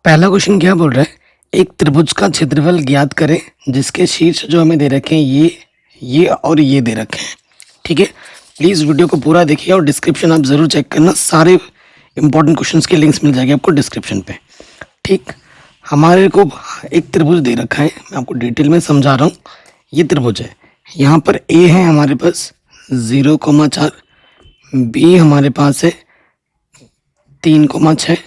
पहला क्वेश्चन क्या बोल रहा है। एक त्रिभुज का क्षेत्रफल ज्ञात करें जिसके शीर्ष जो हमें दे रखे हैं ये और ये दे रखे हैं। ठीक है, प्लीज़ वीडियो को पूरा देखिए और डिस्क्रिप्शन आप ज़रूर चेक करना, सारे इंपॉर्टेंट क्वेश्चंस के लिंक्स मिल जाएंगे आपको डिस्क्रिप्शन पे। ठीक, हमारे को एक त्रिभुज दे रखा है, मैं आपको डिटेल में समझा रहा हूँ। ये त्रिभुज है, यहाँ पर ए है हमारे पास 0,4, बी हमारे पास है 3,6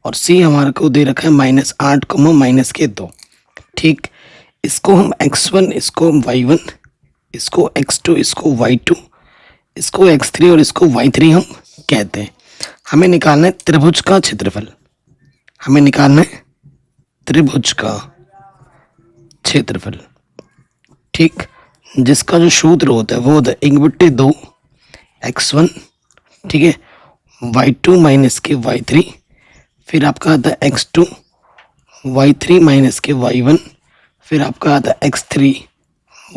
और सी हमारे को दे रखा है -8, -2। ठीक, इसको हम x1, इसको y1, इसको x2, इसको y2, इसको x3 और इसको y3 हम कहते हैं। हमें निकालना है त्रिभुज का क्षेत्रफल, हमें निकालना है त्रिभुज का क्षेत्रफल। ठीक, जिसका जो सूत्र होता है वो होता है 1/2 x1, ठीक है, y2 माइनस के y3, फिर आपका आता है x2, y3 माइनस के y1, फिर आपका आता है x3,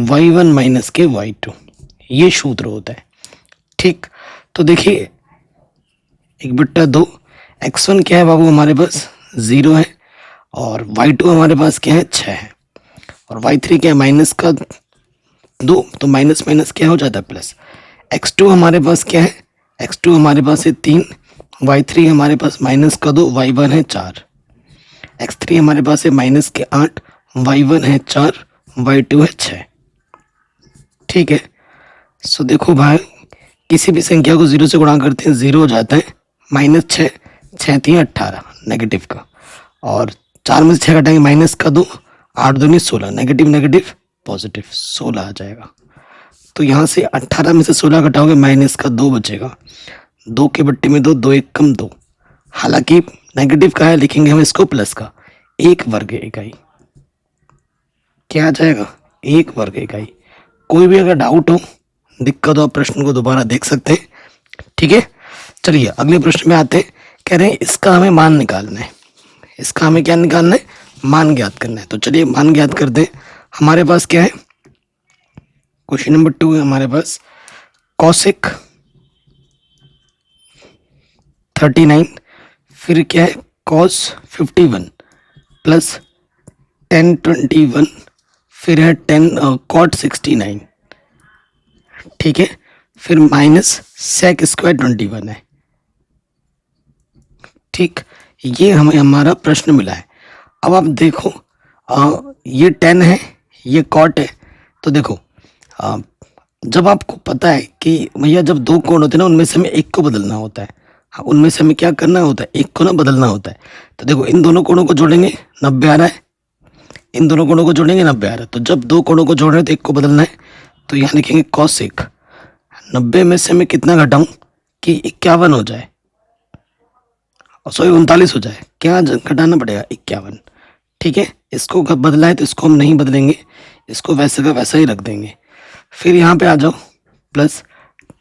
y1 माइनस के y2। ये सूत्र होता है। ठीक, तो देखिए 1/2 x1 क्या है बाबू, हमारे पास 0 है, और y2 हमारे पास क्या है 6 है, और y3 क्या है -2, तो माइनस माइनस क्या हो जाता है प्लस। x2 हमारे पास क्या है, x2 हमारे पास है 3, y3 हमारे पास -2, y1 है 4, x3 हमारे पास है -8, y1 है 4, y2 है 6। ठीक है, सो देखो भाई, किसी भी संख्या को 0 से गुणा करते हैं 0 हो जाता है, -6, 6 3 18 नेगेटिव का, और 4 में से 6 घटाएंगे -2, 8 दूनी 16, नेगेटिव नेगेटिव पॉजिटिव 16 आ जाएगा। तो यहाँ से 18 में से 16 घटाओगे -2 बचेगा, 2 के बट्टे में 2, 2 1 कम 2, हालांकि नेगेटिव का है, लिखेंगे हम इसको प्लस का, 1 वर्ग इकाई। क्या आ जाएगा, 1 वर्ग इकाई। कोई भी अगर डाउट हो, दिक्कत हो, आप प्रश्न को दोबारा देख सकते हैं। ठीक है, चलिए अगले प्रश्न में आते हैं। कह रहे हैं इसका हमें मान निकालना है, इसका हमें क्या निकालना है, मान ज्ञात करना है। तो चलिए मान ज्ञात करते हैं। हमारे पास क्या है, क्वेश्चन नंबर 2 है हमारे पास, कॉसेक 39, फिर क्या है कॉस 51 प्लस tan 21, फिर है कॉट 69। ठीक है, फिर माइनस सेक स्क्वायर 21 है। ठीक, ये हमें हमारा प्रश्न मिला है। अब आप देखो, ये 10 है, ये कॉट है, तो देखो जब आपको पता है कि भैया जब दो कोण होते हैं ना, उनमें से हमें एक को बदलना होता है। हाँ, उनमें से हमें क्या करना होता है, एक को ना बदलना होता है। तो देखो इन दोनों कोणों को जोड़ेंगे 90 आ रहा है, इन दोनों कोणों को जोड़ेंगे 90 आ रहा है। तो जब दो कोणों को जोड़ रहे हैं तो एक को बदलना है, तो यहाँ लिखेंगे कॉसेक 90 में से मैं कितना घटाऊं कि 51 हो जाए, और 39 हो जाए, क्या घटाना पड़ेगा 51। ठीक है, इसको बदला है तो इसको हम नहीं बदलेंगे, इसको वैसे का वैसा ही रख देंगे। फिर यहाँ पे आ जाओ प्लस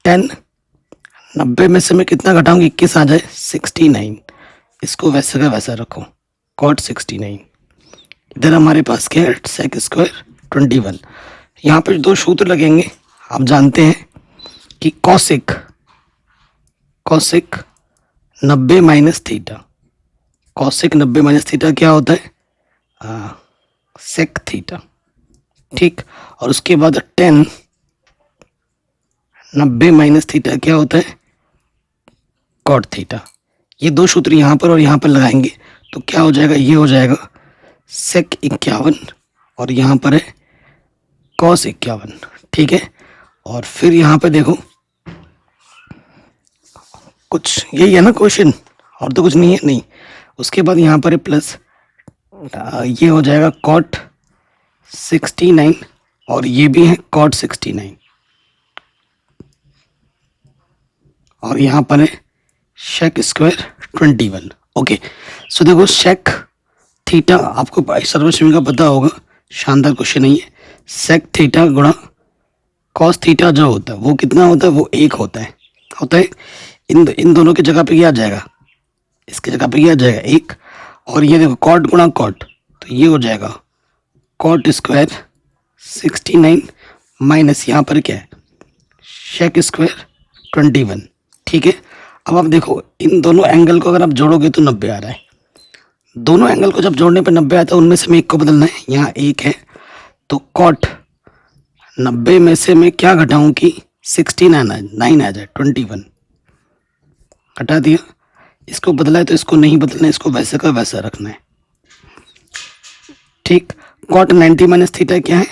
10, 90 में से मैं कितना घटाऊंगी, 21 आ जाए 69, इसको वैसे का वैसा रखो, कॉट 69। इधर हमारे पास क्या है, सेक स्क्वायर 21। यहाँ पे दो सूत्र लगेंगे, आप जानते हैं कि cosec 90 minus theta, cosec 90 minus theta क्या होता है, सेक थीटा। ठीक, और उसके बाद 10 90 माइनस थीटा क्या होता है, कॉट थीटा। ये दो सूत्र यहाँ पर और यहाँ पर लगाएंगे तो क्या हो जाएगा, ये हो जाएगा सेक 51 और यहाँ पर है कॉस 51। ठीक है, और फिर यहाँ पे देखो कुछ यही है ना क्वेश्चन, और तो कुछ नहीं है, नहीं। उसके बाद यहाँ पर है प्लस, ये हो जाएगा कॉट 69 और ये भी है कॉट 69, और यहाँ पर है शेक स्क्वायर 21। ओके, सो देखो शेक थीटा आपको सर्वश्रेणी का पता होगा, शानदार क्वेश्चन नहीं है। सेक थीटा गुणा कॉस थीटा जो होता है वो कितना होता है, वो 1 होता है। इन दोनों की जगह पे क्या आ जाएगा, इसकी जगह पे क्या आ जाएगा 1, और ये देखो कॉट गुणा कॉट, तो ये हो जाएगा कॉट स्क्वायर 69 माइनस यहाँ पर क्या है शेक स्क्वायर 21। ठीक है, अब आप देखो इन दोनों एंगल को अगर आप जोड़ोगे तो 90 आ रहा है, दोनों एंगल को जब जोड़ने पे 90 आता है उनमें से मैं एक को बदलना है। यहाँ एक है तो कॉट 90 में से मैं क्या घटाऊं कि 9 आ जाए, 21 घटा दिया। इसको बदला है तो इसको नहीं बदलना है, इसको वैसे का वैसा रखना है। ठीक, कॉट 90 माइनस थीटा क्या है?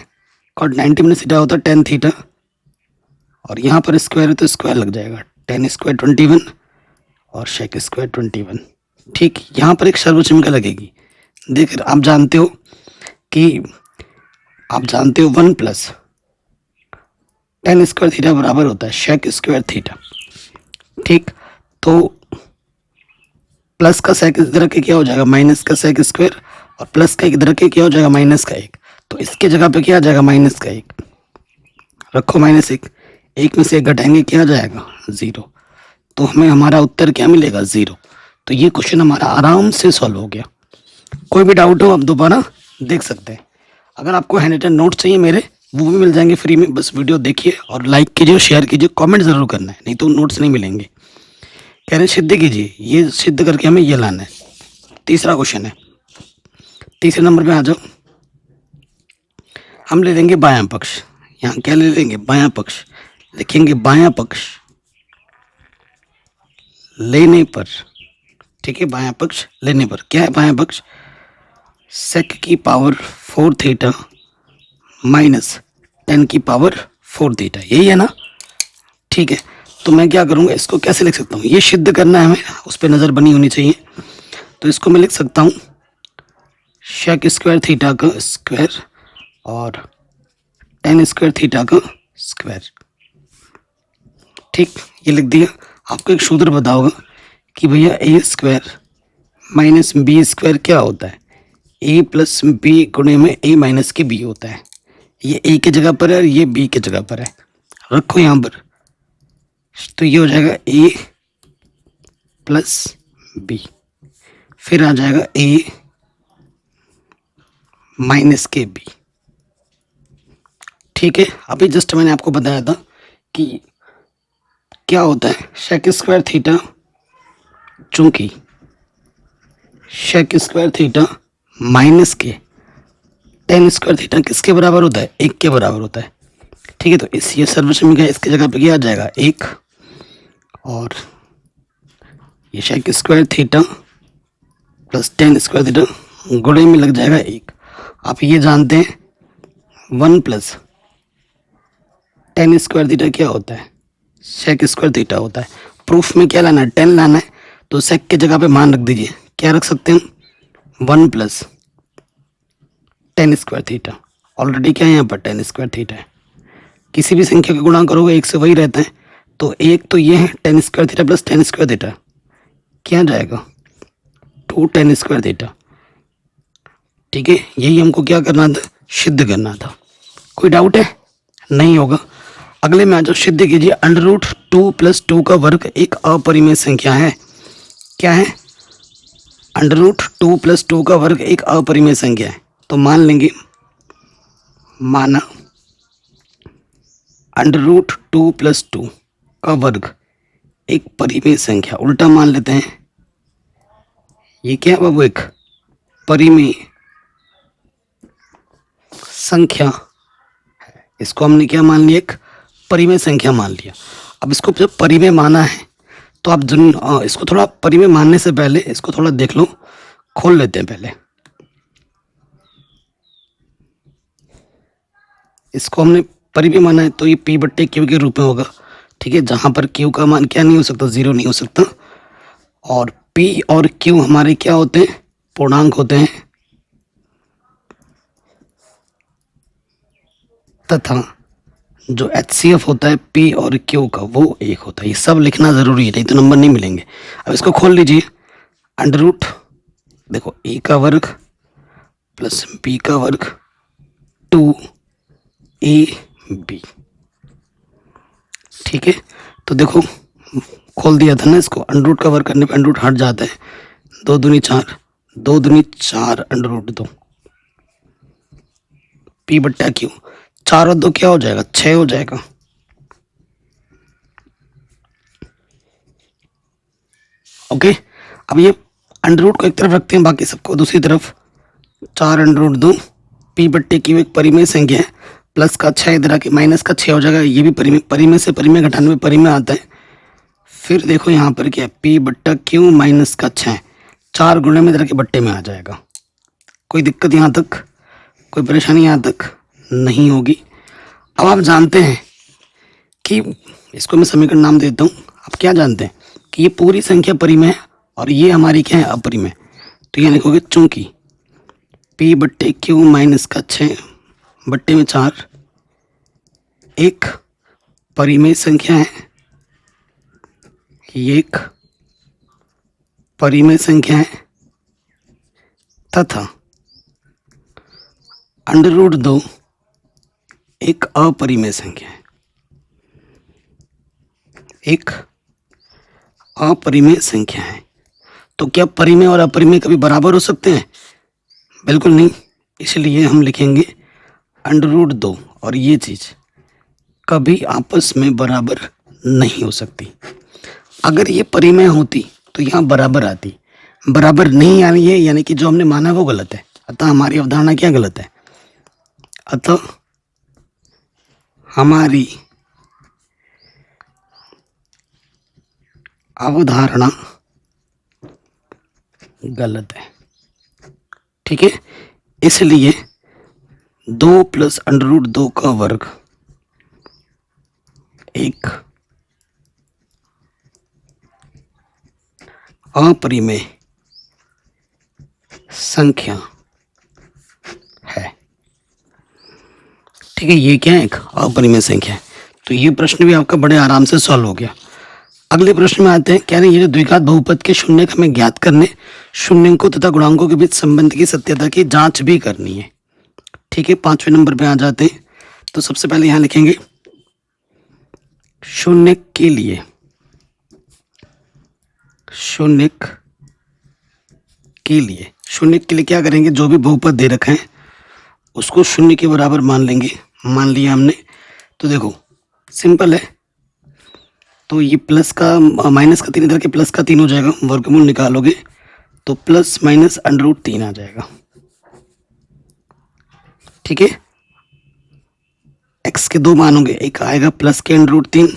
कॉट 90 माइनस थीटा होता है टेन थीटा, और यहाँ पर स्क्वायर है तो स्क्वायर लग जाएगा, टेन स्क्वायर 21 और शेक स्क्वायर 21। ठीक, यहाँ पर एक सर्वसमीका लगेगी। देख आप जानते हो कि 1 प्लस टेन स्क्वायर थीटा बराबर होता है शेक स्क्वायर थीटा। ठीक, तो प्लस का सेक इधर के क्या हो जाएगा, माइनस का सेक स्क्वायर, और प्लस का इधर के क्या हो जाएगा, माइनस का एक। तो इसके जगह पे क्या आ जाएगा, माइनस का एक रखो, माइनस एक में से एक घटाएंगे क्या आ जाएगा, 0। तो हमें हमारा उत्तर क्या मिलेगा, 0। तो ये क्वेश्चन हमारा आराम से सॉल्व हो गया। कोई भी डाउट हो आप दोबारा देख सकते हैं। अगर आपको हैंड रिटन नोट चाहिए मेरे, वो भी मिल जाएंगे फ्री में। बस वीडियो देखिए और लाइक कीजिए, शेयर कीजिए, कमेंट जरूर करना है, नहीं तो नोट्स नहीं मिलेंगे। कह रहे सिद्ध कीजिए, ये सिद्ध करके हमें ये लाना है। तीसरा क्वेश्चन है, तीसरे नंबर पे आ जाओ। हम ले लेंगे बायां पक्ष। यहाँ क्या ले लेंगे, बायां पक्ष। लिखेंगे बायां पक्ष लेने पर, ठीक है, बायां पक्ष लेने पर क्या है, बायां पक्ष सेक की पावर 4 थीटा माइनस 10 की पावर 4 थीटा, यही है ना। ठीक है, तो मैं क्या करूँगा, इसको कैसे लिख सकता हूँ, ये सिद्ध करना है हमें, उस पर नज़र बनी होनी चाहिए। तो इसको मैं लिख सकता हूँ शेक स्क्वायर थीटा का स्क्वायर और 10 स्क्वायर थीटा का स्क्वायर। ठीक, ये लिख दिया। आपको एक सूत्र पता होगा कि भैया ए स्क्वायर माइनस बी स्क्वायर क्या होता है, ए प्लस बी गुणे में ए माइनस के बी होता है। ये ए की जगह पर है और ये बी की जगह पर है, रखो यहाँ पर। तो ये हो जाएगा ए प्लस बी, फिर आ जाएगा ए माइनस के बी। ठीक है, अभी जस्ट मैंने आपको बताया था कि क्या होता है शेक स्क्वायर थीटा, चूंकि शेक स्क्वायर थीटा माइनस के 10 स्क्वायर थीटा किसके बराबर होता है, 1 के बराबर होता है। ठीक है, तो इस ये सर्वसमीका इसकी जगह पे क्या आ जाएगा, 1, और ये shake square theta plus 10 square theta गुणे में लग जाएगा 1। आप ये जानते हैं 1 प्लस 10 स्क्वायर थीटा क्या होता है, सेक स्क्वायर थीटा होता है। प्रूफ में क्या लाना है, 10 लाना है, तो सेक की जगह पे मान रख दीजिए। क्या रख सकते हैं, 1 प्लस 10 स्क्वायर थीटा। ऑलरेडी क्या है यहाँ पर 10 स्क्वायर थीटा है। किसी भी संख्या का गुणा करोगे 1 से वही रहता है, तो एक तो ये है 10 square theta plus 10 square theta, क्या जाएगा 2 10 स्क्वायर थीटा। ठीक है, यही हमको क्या करना था, सिद्ध करना था। कोई डाउट है, नहीं होगा। अगले में आ जाओ, सिद्ध कीजिए अंडर रूट 2 प्लस 2 का वर्ग एक अपरिमेय संख्या है। क्या है, अंडर रूट 2 प्लस 2 का वर्ग एक अपरिमेय संख्या है। तो मान लेंगे, माना अंडर रूट 2 प्लस 2 का वर्ग एक परिमेय संख्या, उल्टा मान लेते हैं। ये क्या है, वो एक परिमेय संख्या है। इसको हमने क्या मान लिया, एक परिमेय संख्या मान लिया। अब इसको जब परिमेय माना है तो आप इसको थोड़ा परिमेय मानने से पहले इसको थोड़ा देख लो, खोल लेते हैं पहले। इसको हमने परिमेय माना है तो ये पी बट्टे क्यू के रूप में होगा। ठीक है, जहां पर क्यू का मान क्या नहीं हो सकता, 0 नहीं हो सकता, और पी और क्यू हमारे क्या होते हैं, पूर्णांक होते हैं, तथा जो HCF होता है P और Q का वो 1 होता है। ये सब लिखना ज़रूरी है, नहीं तो नंबर नहीं मिलेंगे। अब इसको खोल लीजिए, अंडर रूट देखो A का वर्ग प्लस B का वर्ग 2AB। ठीक है, तो देखो खोल दिया था ना इसको, अंडर रूट का वर्ग करने पे अंडर रूट हट जाता है, 2 दूनी 4, 2 दूनी 4 अंडर रूट 2 P बट्टा Q, 4 और 2 क्या हो जाएगा, 6 हो जाएगा। ओके, अब ये अंडर रूट को एक तरफ रखते हैं, बाकी सबको दूसरी तरफ। 4 अंडर रूट 2 पी बट्टे क्यू एक परिमेय संख्या है। प्लस का 6 इधर आके माइनस का 6 हो जाएगा, ये भी परिमेय से परिमेय घटाने में परिमेय आता है। फिर देखो यहाँ पर क्या है, पी बट्टा क्यू माइनस का 6, 4 गुणे में इधर के बट्टे में आ जाएगा। कोई दिक्कत यहाँ तक, कोई परेशानी यहाँ तक नहीं होगी। अब आप जानते हैं कि इसको मैं समीकरण नाम देता हूँ। आप क्या जानते हैं कि ये पूरी संख्या परिमेय है और ये हमारी क्या है, अपरिमेय। तो यहाँ लिखोगे चूंकि पी बट्टे क्यू माइनस का 6 बट्टे में 4 एक परिमेय संख्या है, ये एक परिमेय संख्या है, तथा अंडर रूट 2 एक अपरिमेय संख्या है, एक अपरिमेय संख्या है। तो क्या परिमेय और अपरिमेय कभी बराबर हो सकते हैं? बिल्कुल नहीं। इसलिए हम लिखेंगे अंडर रूट 2 और ये चीज़ कभी आपस में बराबर नहीं हो सकती। अगर ये परिमेय होती तो यहाँ बराबर आती, बराबर नहीं आ रही है, यानी कि जो हमने माना वो गलत है। अतः हमारी अवधारणा क्या गलत है? अतः हमारी अवधारणा गलत है। ठीक है, इसलिए 2 प्लस अंडर रूट 2 का वर्ग एक अपरिमेय संख्या है। ठीक है, ये क्या है, एक अपरिमेय संख्या है। तो ये प्रश्न भी आपका बड़े आराम से सॉल्व हो गया। अगले प्रश्न में आते हैं। कह रहे हैं ये जो द्विघात बहुपद के शून्य हमें ज्ञात करने, शून्यंकों तथा गुणांकों के बीच संबंध की सत्यता की जांच भी करनी है। ठीक है, 5वें नंबर पे आ जाते हैं। तो सबसे पहले यहां लिखेंगे शून्य के लिए, शून्य के लिए क्या करेंगे, जो भी बहुपद दे रखे हैं उसको शून्य के बराबर मान लेंगे। मान लिया हमने। तो देखो सिंपल है, तो ये प्लस का माइनस का 3 इधर के प्लस का 3 हो जाएगा, वर्गमूल निकालोगे तो प्लस माइनस अंडर रूट 3 आ जाएगा। ठीक है, एक्स के 2 मान होंगे, एक आएगा प्लस के अंडर रूट 3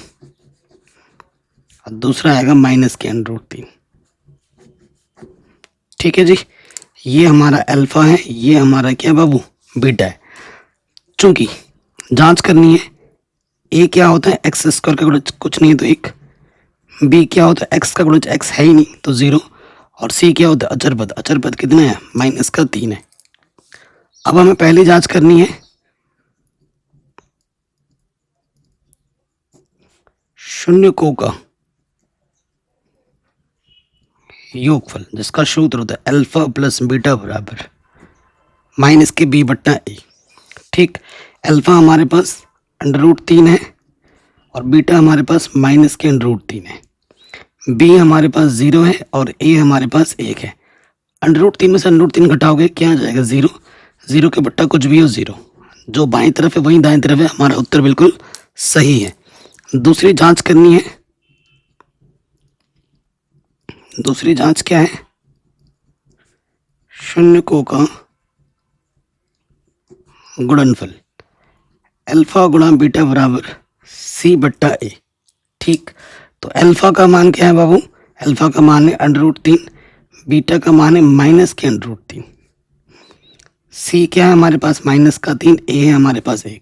और दूसरा आएगा माइनस के अंडर रूट 3। ठीक है जी, ये हमारा अल्फा है, ये हमारा क्या बाबू, बीटा है। चूंकि जांच करनी है, ए क्या होता है, एक्स स्क्वायर का गुणज कुछ नहीं है तो 1, बी क्या होता है, एक्स का गुणज एक्स है ही नहीं तो 0, और सी क्या होता है, अचर पद। अचर पद कितना है, माइनस का 3 है। अब हमें पहली जांच करनी है शून्यकों का योगफल, जिसका सूत्र होता है अल्फा प्लस बीटा बराबर माइनस के बी बट्टा ए। ठीक, अल्फा हमारे पास अंडर रूट 3 है और बीटा हमारे पास माइनस के अंडर रूट 3 है। बी हमारे पास 0 है और ए हमारे पास 1 है। अंडर रूट 3 में से अंडर रूट 3 घटाओगे क्या आ जाएगा, 0। 0 के बट्टा कुछ भी हो 0, जो बाईं तरफ है वही दाईं तरफ है। हमारा उत्तर बिल्कुल सही है। दूसरी जांच करनी है, दूसरी जांच क्या है, शून्यकों का गुणनफल अल्फा गुणा बीटा बराबर सी बट्टा ए। ठीक, तो अल्फा का मान क्या है बाबू, अल्फा का मान है अंडर रूट 3, बीटा का मान है माइनस के अंडर रूट 3, सी क्या है हमारे पास माइनस का 3, ए है हमारे पास 1।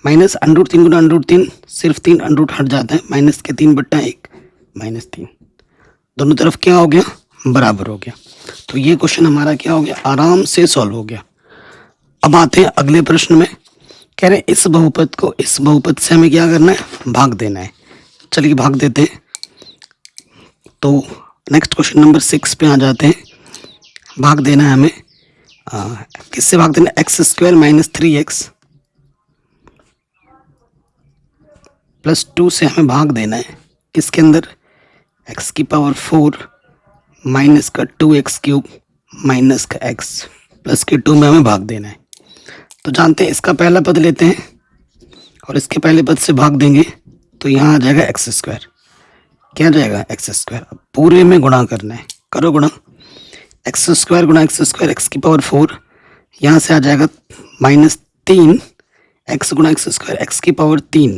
माइनस अंडर रूट 3 गुना अंडर रूट 3, सिर्फ 3 अंडर रूट हट जाता है, माइनस के 3 बट्टा 1 माइनस 3, दोनों तरफ क्या हो गया, बराबर हो गया। तो ये क्वेश्चन हमारा क्या हो गया, आराम से सॉल्व हो गया। अब आते हैं अगले प्रश्न में। कह रहे हैं इस बहुपद को इस बहुपद से हमें क्या करना है, भाग देना है। चलिए भाग देते हैं। तो नेक्स्ट क्वेश्चन नंबर 6 पे आ जाते हैं। भाग देना है हमें, किससे भाग देना है, x square minus 3x plus 2 से हमें भाग देना है। किसके अंदर, x की पावर 4 माइनस का 2x क्यूब माइनस का x प्लस के 2 में हमें भाग देना है। तो जानते हैं इसका पहला पद लेते हैं और इसके पहले पद से भाग देंगे तो यहाँ आ जाएगा एक्स स्क्वायर। क्या आ जाएगा, एक्स स्क्वायर। अब पूरे में गुणा करना है, करो गुणा। एक्स स्क्वायर गुणा एक्स स्क्वायर एक्स की पावर 4, यहाँ से आ जाएगा -3 एक्स गुणा एक्स स्क्वायर एक्स की पावर 3,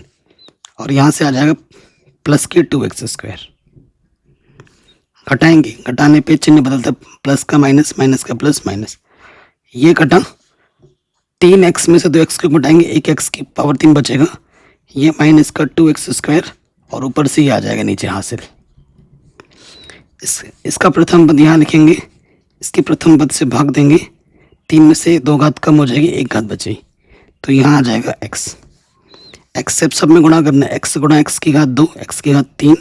और यहाँ से आ जाएगा प्लस के 2 एक्स स्क्वायर। घटाएंगे, घटाने पे चिन्ह बदलता है, प्लस का माइनस, माइनस का प्लस, माइनस, ये घटा 3 एक्स में से 2 एक्स को घटाएंगे, 1 एक्स की पावर 3 बचेगा, ये माइनस का 2 एक्स स्क्वायर, और ऊपर से ही आ जाएगा नीचे हासिल। इसका प्रथम पद यहाँ लिखेंगे, इसकी प्रथम पद से भाग देंगे, 3 में से 2 घात कम हो जाएगी, 1 घात बचेगी, तो यहाँ आ जाएगा x। x से सब में गुणा करना है, x गुणा x की घात 2 x की घात 3,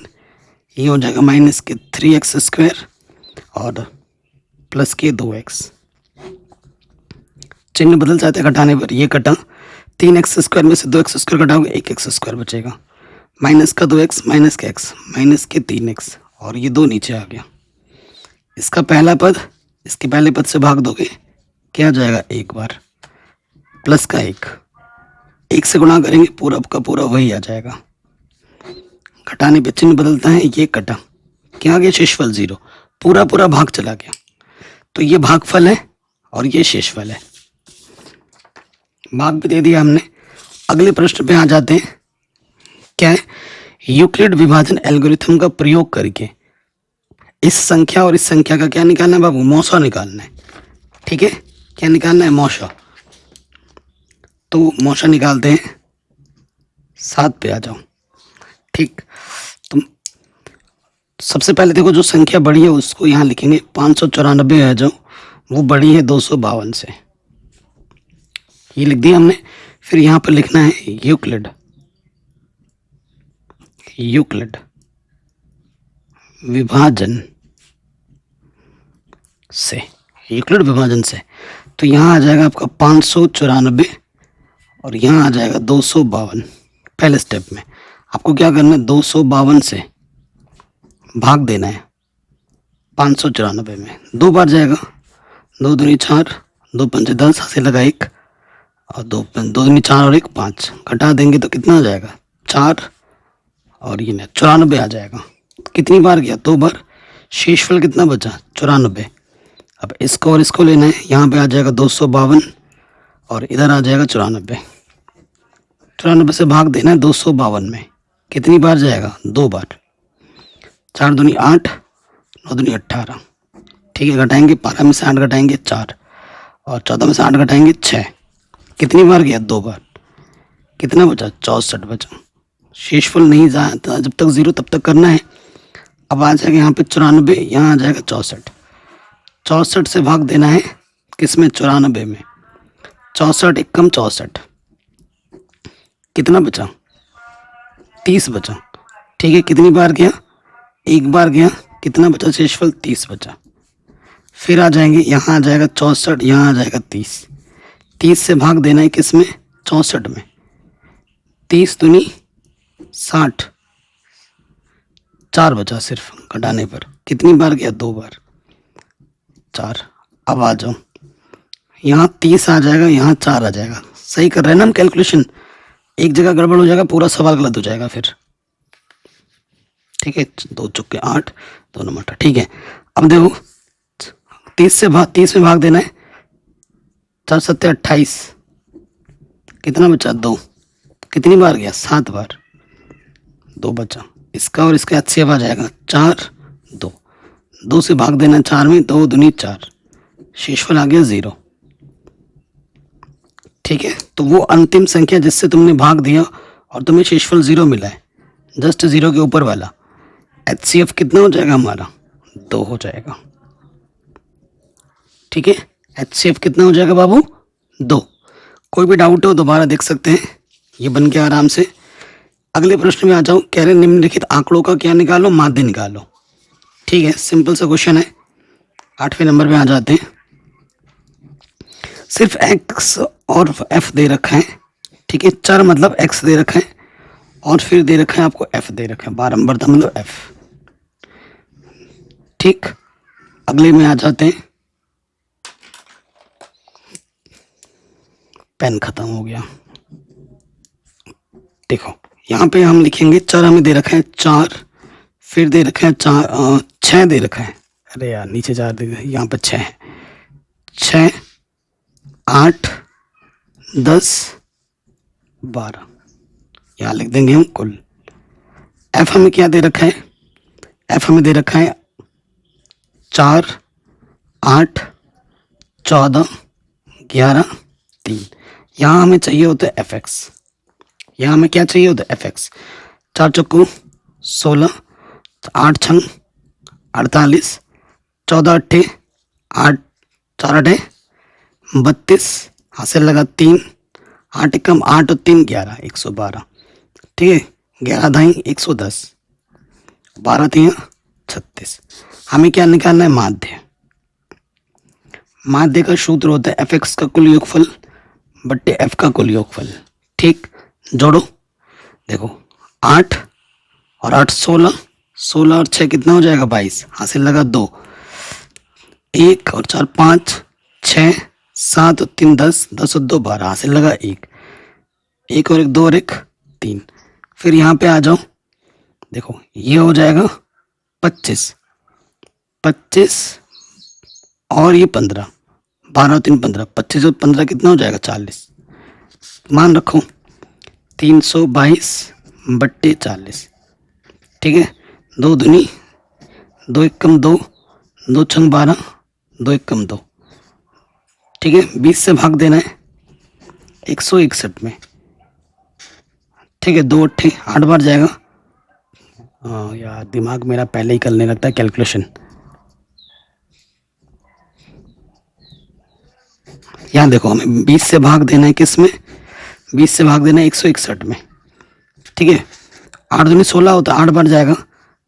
ये हो जाएगा माइनस के 3x स्क्वायर और प्लस के 2x। चिन्ह बदल जाते हैं घटाने पर, ये कटा 3x स्क्वायर में से 2x स्क्वायर घटाओगे 1x स्क्वायर बचेगा, माइनस का 2x माइनस का x माइनस के 3x, और ये 2 नीचे आ गया। इसका पहला पद इसके पहले पद से भाग दोगे, क्या आ जाएगा, एक बार प्लस का 1 से गुणा करेंगे, पूरा का पूरा वही आ जाएगा। घटाने पे चिन्ह बदलता है, ये कटा, क्या आ गया, शेषफल 0, पूरा पूरा भाग चला गया, तो ये भागफल है और ये शेषफल है। भाग भी दे दिया हमने। अगले प्रश्न पे आ जाते हैं, क्या है, यूक्लिड विभाजन एल्गोरिथम का प्रयोग करके इस संख्या और इस संख्या का क्या निकालना है बाबू, मौसा निकालना है। ठीक है, क्या निकालना है, मौसा। तो मौसा निकालते हैं, 7 पे आ जाओ। ठीक, तुम सबसे पहले देखो जो संख्या बड़ी है उसको यहाँ लिखेंगे, 594 है जो, वो बड़ी है 252 से, ये लिख दिया हमने। फिर यहाँ पर लिखना है यूक्लिड, यूक्लिड विभाजन से, यूक्लिड विभाजन से, तो यहाँ आ जाएगा आपका 594 और यहाँ आ जाएगा 252। पहले स्टेप में आपको क्या करना है, 252 से भाग देना है 594 में, 2 बार जाएगा, 2 दूनी 4, 2 पंचे 10, हाथ से लगा 1, और 2 दूनी 4 और 1 5, घटा देंगे तो कितना आ जाएगा, 4, और ये 94 आ जाएगा। कितनी बार गया, 2 बार, शेषफल कितना बचा, 94। अब इसको और इसको लेना है, यहाँ पे आ जाएगा 252 और इधर आ जाएगा 94। 94 से भाग देना है 252 में, कितनी बार जाएगा, 2 बार, 4 दूनी 8, 9 दूनी 18। ठीक है, घटाएंगे, 12 में से 8 घटाएंगे 4, और 14 में से 8 घटाएंगे 6, कितनी बार गया, 2 बार, कितना बचा, 64 बचा। शेषफल नहीं जाता जब तक 0 तब तक करना है। अब आ जाएगा यहाँ पे 94, यहाँ आ जाएगा 64, 64 से भाग देना है किस में, 94 में, 64 एकम 64, कितना बचा, 30 बचा। ठीक है, कितनी बार गया, 1 बार गया, कितना बचा, शेषफल 30 बचा। फिर आ जाएंगे, यहाँ आ जाएगा 64, यहाँ आ जाएगा 30, 30 से भाग देना है किस में, 64 में, 30 दूनी 60, 4 बचा सिर्फ घटाने पर, कितनी बार गया, 2 बार, 4। अब आ जाओ, यहाँ 30 आ जाएगा, यहाँ 4 आ जाएगा। सही कर रहे हैं ना हम कैलकुलेशन, एक जगह गड़बड़ हो जाएगा, पूरा सवाल गलत हो जाएगा फिर। ठीक है, 2 चुके 8, 2 नंबर 8। ठीक है, अब देखो 30 में भाग देना है, 4 7 28, कितना बचा, 2, कितनी बार गया, 7 बार, 2 बचा। इसका और इसका HCF आ जाएगा 4 2, 2 से भाग देना 4 में, 2 दूनी 4, शेषफल आ गया 0। ठीक है, तो वो अंतिम संख्या जिससे तुमने भाग दिया और तुम्हें शेषफल 0 मिला है, जस्ट 0 के ऊपर वाला, HCF कितना हो जाएगा हमारा, 2 हो जाएगा। ठीक है, HCF कितना हो जाएगा बाबू, 2। कोई भी डाउट हो दोबारा देख सकते हैं, ये बन गया आराम से। अगले प्रश्न में आ जाओ, कह रहे निम्नलिखित आंकड़ों का क्या निकालो, माध्य निकालो। ठीक है, सिंपल सा क्वेश्चन है। 8वें नंबर पे आ जाते हैं। सिर्फ x और f दे रखा है, ठीक है, चर मतलब x दे रखा है और फिर दे रखा है आपको f दे रखा है, बारंबार था मतलब f। ठीक, अगले में आ जाते हैं। पेन खत्म हो गया। देखो यहाँ पे हम लिखेंगे, चर हमें दे रखा है 4, फिर दे रखा है 6 दे रखा है, अरे यार नीचे 4 देगा, यहाँ पर 6 है। 6 8 10 12, यहाँ लिख देंगे हम कुल। एफ हमें क्या दे रखा है? एफ हमें दे रखा है 4 8 14 11 3। यहाँ हमें चाहिए होता है एफ एक्स। यहाँ हमें क्या चाहिए होता है? F x. 4 चक्कू 16, 8 छंग 48, 14 अट्ठे 8, 4 अठे 32, हासिल लगा 3, 8 कम 8 और 3 11, 112। ठीक है, 11 दाई 110, 12 3 36। हमें क्या निकालना है? माध्य। माध्य का सूत्र होता है एफ एक्स का कुल योगफल बट्टे एफ का कुल योगफल। ठीक, जोड़ो। देखो 8 और 8 16, 16 और 6 कितना हो जाएगा? 22, हासिल लगा 2, 1 और 4 5, 6 7 और 3 10, 10 और 2 12, हासिल लगा 1, 1 और 1 2 और 1 3। फिर यहाँ पे आ जाओ, देखो ये हो जाएगा 25, 25 और ये 15, 12 और 3 15, 25 और 15 कितना हो जाएगा? 40। मान रखो 322 बट्टे 40। ठीक है, 2 दूनी 2 एक कम 2, 2 छंग 12, 2 एक कम 2। ठीक है, 20 से भाग देना है 161 में। ठीक है, 2 अट्ठे 8 बार जाएगा। हाँ यार, दिमाग मेरा पहले ही करने लगता है कैलकुलेशन। यहाँ देखो हमें 20 से भाग देना है किस में? 20 से भाग देना है 161 में। ठीक है, 8 दूनी 16 होता है, 8 बार जाएगा,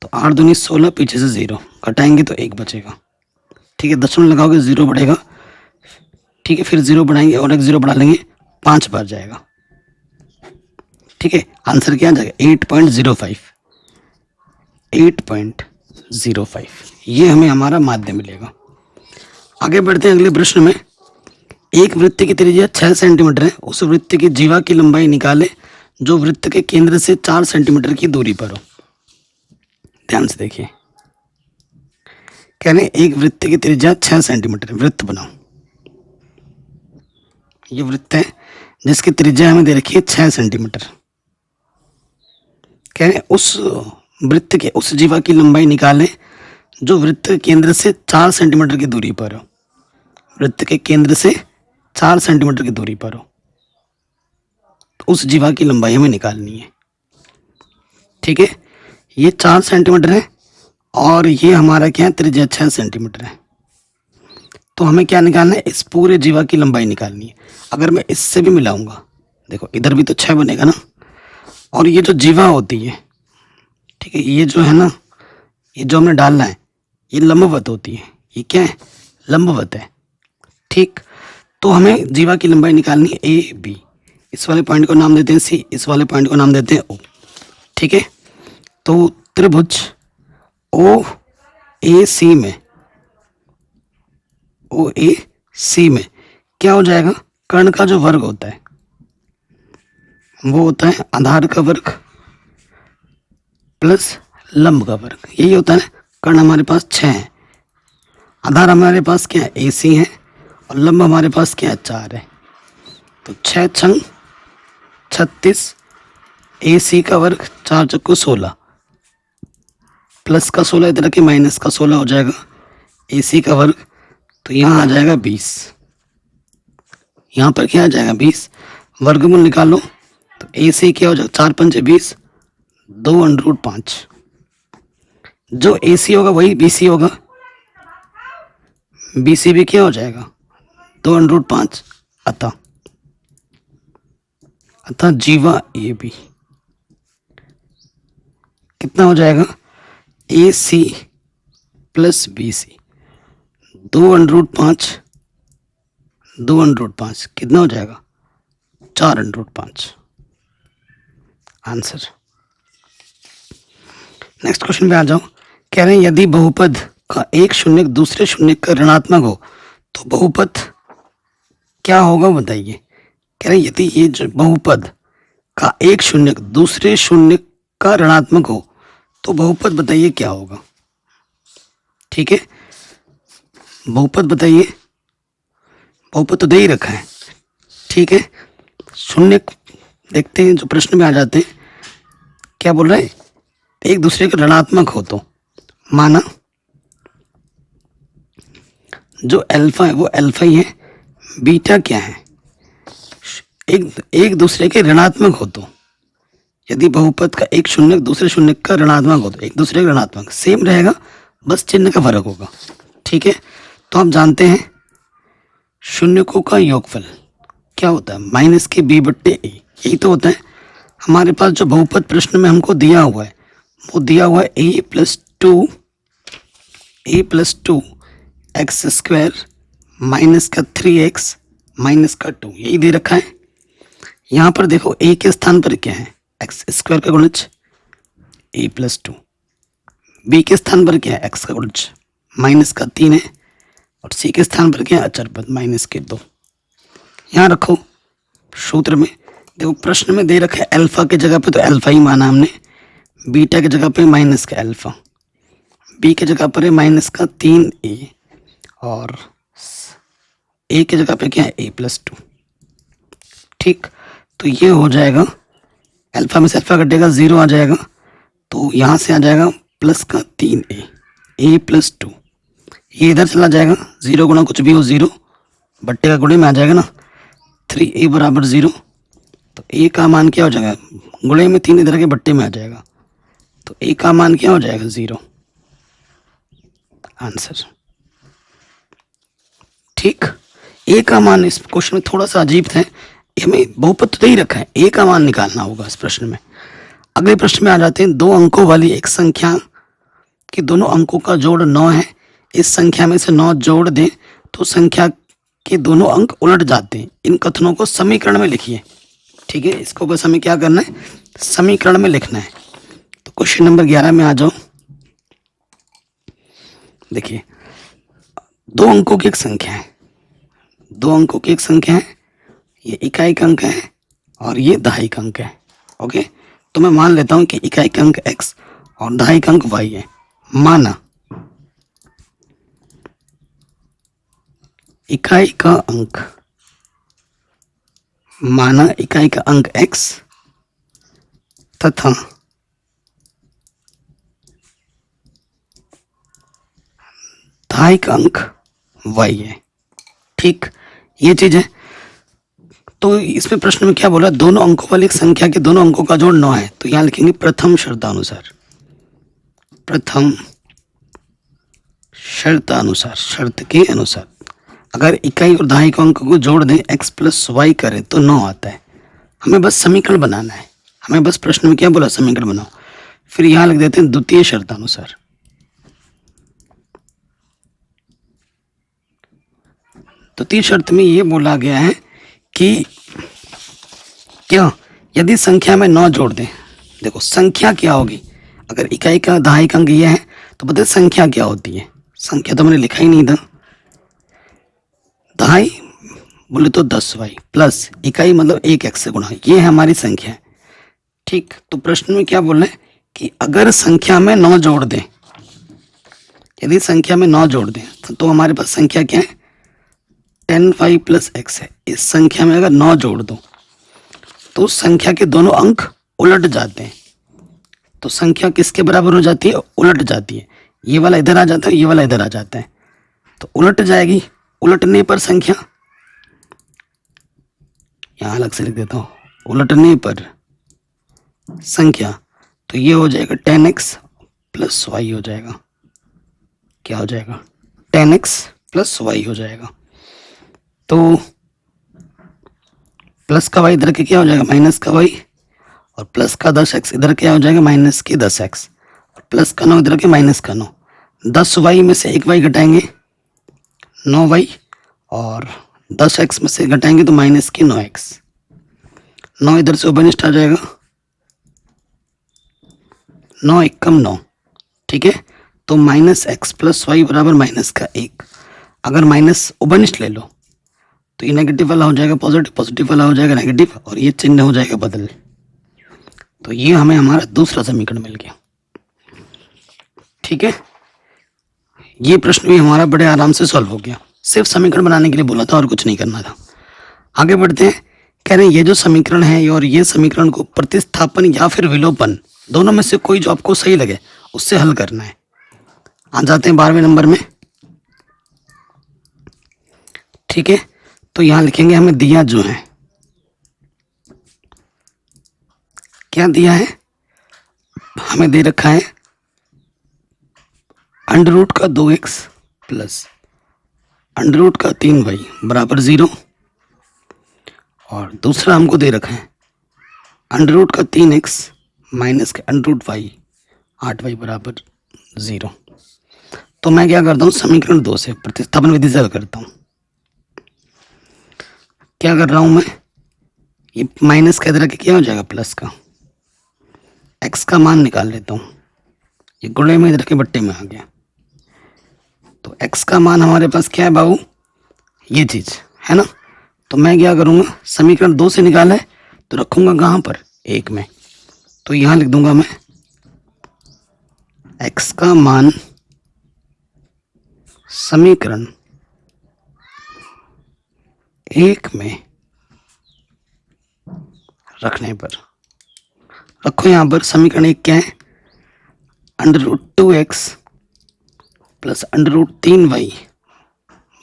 तो 8 दूनी 16, पीछे से 0 घटाएंगे तो 1 बचेगा। ठीक है, दशमलव लगाओगे 0 बढ़ेगा। ठीक है, फिर 0 बढ़ाएंगे और एक 0 बढ़ा लेंगे, 5 बार जाएगा। ठीक है, आंसर क्या आ जाएगा? 8.05। 8.05 ये हमें हमारा माध्य मिलेगा। आगे बढ़ते हैं अगले प्रश्न में। एक वृत्त की त्रिज्या 6 सेंटीमीटर है, उस वृत्त की जीवा की लंबाई निकाले जो वृत्त के केंद्र से 4 सेंटीमीटर की दूरी पर हो। ध्यान से देखिए, कह रहे एक वृत्त की त्रिज्या 6 सेंटीमीटर, वृत्त बनाओ। ये वृत्त है जिसकी त्रिज्या हमें दे रखी है 6 सेंटीमीटर। कह रहे उस वृत्त के उस जीवा की लंबाई निकालें जो वृत्त के केंद्र से 4 सेंटीमीटर की दूरी पर हो। वृत्त के केंद्र से 4 सेंटीमीटर की दूरी पर हो, तो उस जीवा की लंबाई हमें निकालनी है। ठीक है, ये 4 सेंटीमीटर है और ये हमारा क्या है? त्रिज्या 6 सेंटीमीटर है। तो हमें क्या निकालना है? इस पूरे जीवा की लंबाई निकालनी है। अगर मैं इससे भी मिलाऊंगा, देखो इधर भी तो 6 बनेगा ना, और ये जो जीवा होती है, ठीक है, ये जो है ना, ये जो हमने डालना है, ये लंबवत होती है। ये क्या है? लंबवत है। ठीक, तो हमें जीवा की लंबाई निकालनी है ए बी। इस वाले पॉइंट को नाम देते हैं सी, इस वाले पॉइंट को नाम देते हैं ओ। ठीक है, तो त्रिभुज ओ ए सी में, ओ ए सी में क्या हो जाएगा? कर्ण का जो वर्ग होता है वो होता है आधार का वर्ग प्लस लंब का वर्ग। यही होता है ना। कर्ण हमारे पास 6 है, आधार हमारे पास क्या है? ए सी है, और लंब हमारे पास क्या है? 4 है। तो 6 छंग 36, ए सी का वर्ग 4 चक्को 16, प्लस का 16 इधर के माइनस का 16 हो जाएगा, ए सी का वर्ग, तो यहाँ आ जाएगा 20। यहाँ पर क्या आ जाएगा? 20। वर्गमूल निकालो तो ए सी क्या हो जाएगा? 4 पंचे 20, 2√5। जो ए सी होगा वही बी सी होगा, बी सी भी क्या हो जाएगा? 2√5। अतः जीवा ए बी कितना हो जाएगा? ए सी प्लस बी सी, 2√5, 2√5 कितना हो जाएगा? 4√5 आंसर। नेक्स्ट क्वेश्चन पे आ जाओ। कह रहे हैं यदि बहुपद का एक शून्य दूसरे शून्य का ऋणात्मक हो तो बहुपद क्या होगा? बताइए। कह रहे हैं यदि ये जो बहुपद का एक शून्य दूसरे शून्य का ऋणात्मक हो तो बहुपद बताइए क्या होगा। ठीक है, बहुपद बताइए, बहुपद तो दे ही रखा है, ठीक है। शून्य देखते हैं जो प्रश्न में आ जाते हैं, क्या बोल रहा है, एक दूसरे के ऋणात्मक हो तो माना जो अल्फा है वो अल्फा ही है, बीटा क्या है, एक दूसरे के ऋणात्मक हो तो, यदि बहुपद का एक शून्य दूसरे शून्य का ऋणात्मक हो तो एक दूसरे का ऋणात्मक सेम रहेगा, बस चिन्ह का फर्क होगा, ठीक है। तो आप जानते हैं शून्यकों का योगफल क्या होता है, माइनस के बी बट्टे ए, यही तो होता है। हमारे पास जो बहुपद प्रश्न में हमको दिया हुआ है वो दिया हुआ है A plus two x square minus का 3x माइनस का 2, यही दे रखा है। यहाँ पर देखो ए के स्थान पर क्या है, एक्स स्क्वायर का गुणज ए प्लस 2, बी के स्थान पर क्या है, एक्स का गुणज माइनस का 3 है, और सी के स्थान पर क्या है, अचर पद माइनस के 2। यहाँ रखो सूत्र में, देखो प्रश्न में दे रखा है अल्फा की जगह पे तो अल्फा ही माना हमने, बीटा की जगह पे माइनस का अल्फा, बी की जगह पर है माइनस का 3a, और ए की जगह पे क्या है a प्लस 2, ठीक। तो ये हो जाएगा, अल्फा में से अल्फा कटेगा 0 आ जाएगा, तो यहाँ से आ जाएगा प्लस का 3a, a प्लस 2, ये इधर चला जाएगा, 0 गुना कुछ भी हो 0, बट्टे का गुणे में आ जाएगा ना, 3a बराबर 0, तो a का मान क्या हो जाएगा, गुणे में 3 इधर के बट्टे में आ जाएगा, तो a का मान क्या हो जाएगा 0, आंसर, ठीक। a का मान इस क्वेश्चन में थोड़ा सा अजीब था, हमें बहुपद तो दे ही रखा है, a का मान निकालना होगा इस प्रश्न में। अगले प्रश्न में आ जाते हैं, 2 अंकों वाली एक संख्या कि दोनों अंकों का जोड़ 9 है, इस संख्या में से 9 जोड़ दें तो संख्या के दोनों अंक उलट जाते हैं, इन कथनों को समीकरण में लिखिए, ठीक है। इसको बस हमें क्या करना है, समीकरण में लिखना है। तो क्वेश्चन नंबर 11 में आ जाओ, देखिए 2 अंकों की एक संख्या है, 2 अंकों की एक संख्या है, ये इकाई का अंक है और ये दहाई का अंक है, ओके। तो मैं मान लेता हूं कि इकाई का अंक x और दहाई का अंक y है, माना इकाई का अंक x तथा दहाई का अंक y है, ठीक, ये चीज है। तो इसमें प्रश्न में क्या बोला, दोनों अंकों वाली एक संख्या के दोनों अंकों का जोड़ 9 है, तो यहां लिखेंगे प्रथम शर्तानुसार, शर्त के अनुसार अगर इकाई और दहाई के अंक को जोड़ दें x प्लस वाई करें तो 9 आता है। हमें बस समीकरण बनाना है, हमें बस प्रश्न में क्या बोला, समीकरण बनाओ। फिर यहां लिख देते हैं द्वितीय शर्तानुसार, द्वितीय शर्त में ये बोला गया है कि क्या, यदि संख्या में 9 जोड़ दें, देखो संख्या क्या होगी, अगर इकाई का दहाई का अंक ये है तो बताइए संख्या क्या होती है, संख्या तो मैंने लिखा ही नहीं था, दहाई बोले तो 10y प्लस इकाई मतलब 1x से गुणा, ये है हमारी संख्या है, ठीक। तो प्रश्न में क्या बोल रहे हैं कि अगर संख्या में 9 जोड़ दें, यदि संख्या में 9 जोड़ दें तो हमारे पास संख्या क्या है 10y प्लस x है, इस संख्या में अगर 9 जोड़ दो तो संख्या के दोनों अंक उलट जाते हैं, तो संख्या किसके बराबर हो जाती है, उलट जाती है, ये वाला इधर आ जाता है, ये वाला इधर आ जाता है, तो उलट जाएगी, उलटने पर संख्या, यहां अलग से लिख देता हूं, उलटने पर संख्या, तो ये हो जाएगा 10x प्लस वाई हो जाएगा, क्या हो जाएगा 10x प्लस वाई हो जाएगा, तो प्लस का वाई इधर के क्या हो जाएगा माइनस का वाई, और प्लस का 10x इधर क्या हो जाएगा माइनस के 10x, और प्लस का 9 इधर के माइनस का 9, 10y में से 1y घटाएंगे 9y, और 10x में से घटाएंगे तो माइनस के 9x, 9 इधर से उभयनिष्ठ आ जाएगा, 9 एकम 9, ठीक है। तो माइनस एक्स प्लस वाई बराबर माइनस का 1, अगर माइनस उभयनिष्ठ ले लो तो ये नेगेटिव वाला हो जाएगा पॉजिटिव, पॉजिटिव वाला हो जाएगा नेगेटिव, और ये चिन्ह हो जाएगा बदल, तो ये हमें हमारा दूसरा समीकरण मिल गया, ठीक है। ये प्रश्न भी हमारा बड़े आराम से सॉल्व हो गया, सिर्फ समीकरण बनाने के लिए बोला था और कुछ नहीं करना था। आगे बढ़ते हैं। कह रहे हैं ये जो समीकरण है और ये समीकरण को प्रतिस्थापन या फिर विलोपन दोनों में से कोई जो आपको सही लगे उससे हल करना है। आ जाते हैं 12वें नंबर में। ठीक है, तो यहां लिखेंगे हमें दिया जो है, क्या दिया है, हमें दे रखा है अंडर रूट का 2x प्लस अंडर रूट का 3y बराबर 0, और दूसरा हमको दे रखा है अंडर रूट का 3x माइनस के अंडर रूट y 8y बराबर 0। तो मैं क्या करता हूँ, समीकरण 2 से प्रतिस्थापन विधि से हल करता हूँ। क्या कर रहा हूँ मैं, ये माइनस का इधर के क्या हो जाएगा प्लस का, x का मान निकाल लेता हूँ, ये गुणे में इधर के बट्टे में आ गया। तो x का मान हमारे पास क्या है बाबू, ये चीज है ना। तो मैं क्या करूँगा, समीकरण 2 से निकाला है तो रखूँगा कहाँ पर, 1 में। तो यहाँ लिख दूंगा मैं x का मान समीकरण 1 में रखने पर, रखो यहाँ पर समीकरण 1 क्या है, under root 2x plus under root 3y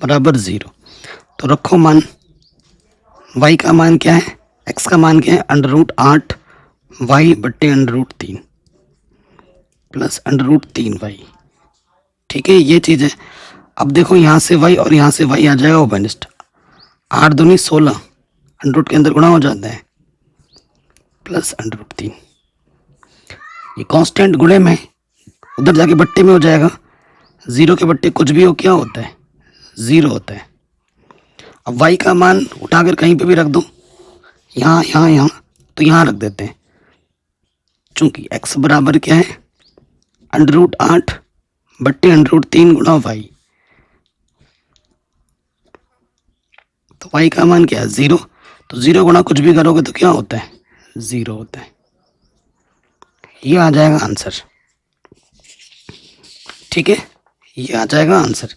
बराबर 0। तो रखो मान, y का मान क्या है, x का मान क्या है, अंडर रूट 8y बट्टे under root 3 plus under root 3y। ठीक है, ये चीज़ है। अब देखो यहाँ से y और यहाँ से y आ जाएगा ओपनिस्ट, 8 दूनी 16 अंडर रूट के अंदर गुणा हो जाता है प्लस अंडर रूट 3। ये कांस्टेंट गुणे में उधर जाके बट्टे में हो जाएगा, 0 के बट्टे कुछ भी हो क्या होता है, 0 होता है। अब y का मान उठाकर कहीं पे भी रख दो, यहाँ यहाँ यहाँ, तो यहाँ रख देते हैं, चूंकि x बराबर क्या है, अंडर रूट 8 बट्टे अंडर रूट 3 गुणा y। तो y का मान क्या है, 0। तो 0 गुणा कुछ भी करोगे तो क्या होता है, 0 होता है। ये आ जाएगा आंसर। ठीक है, ये आ जाएगा आंसर।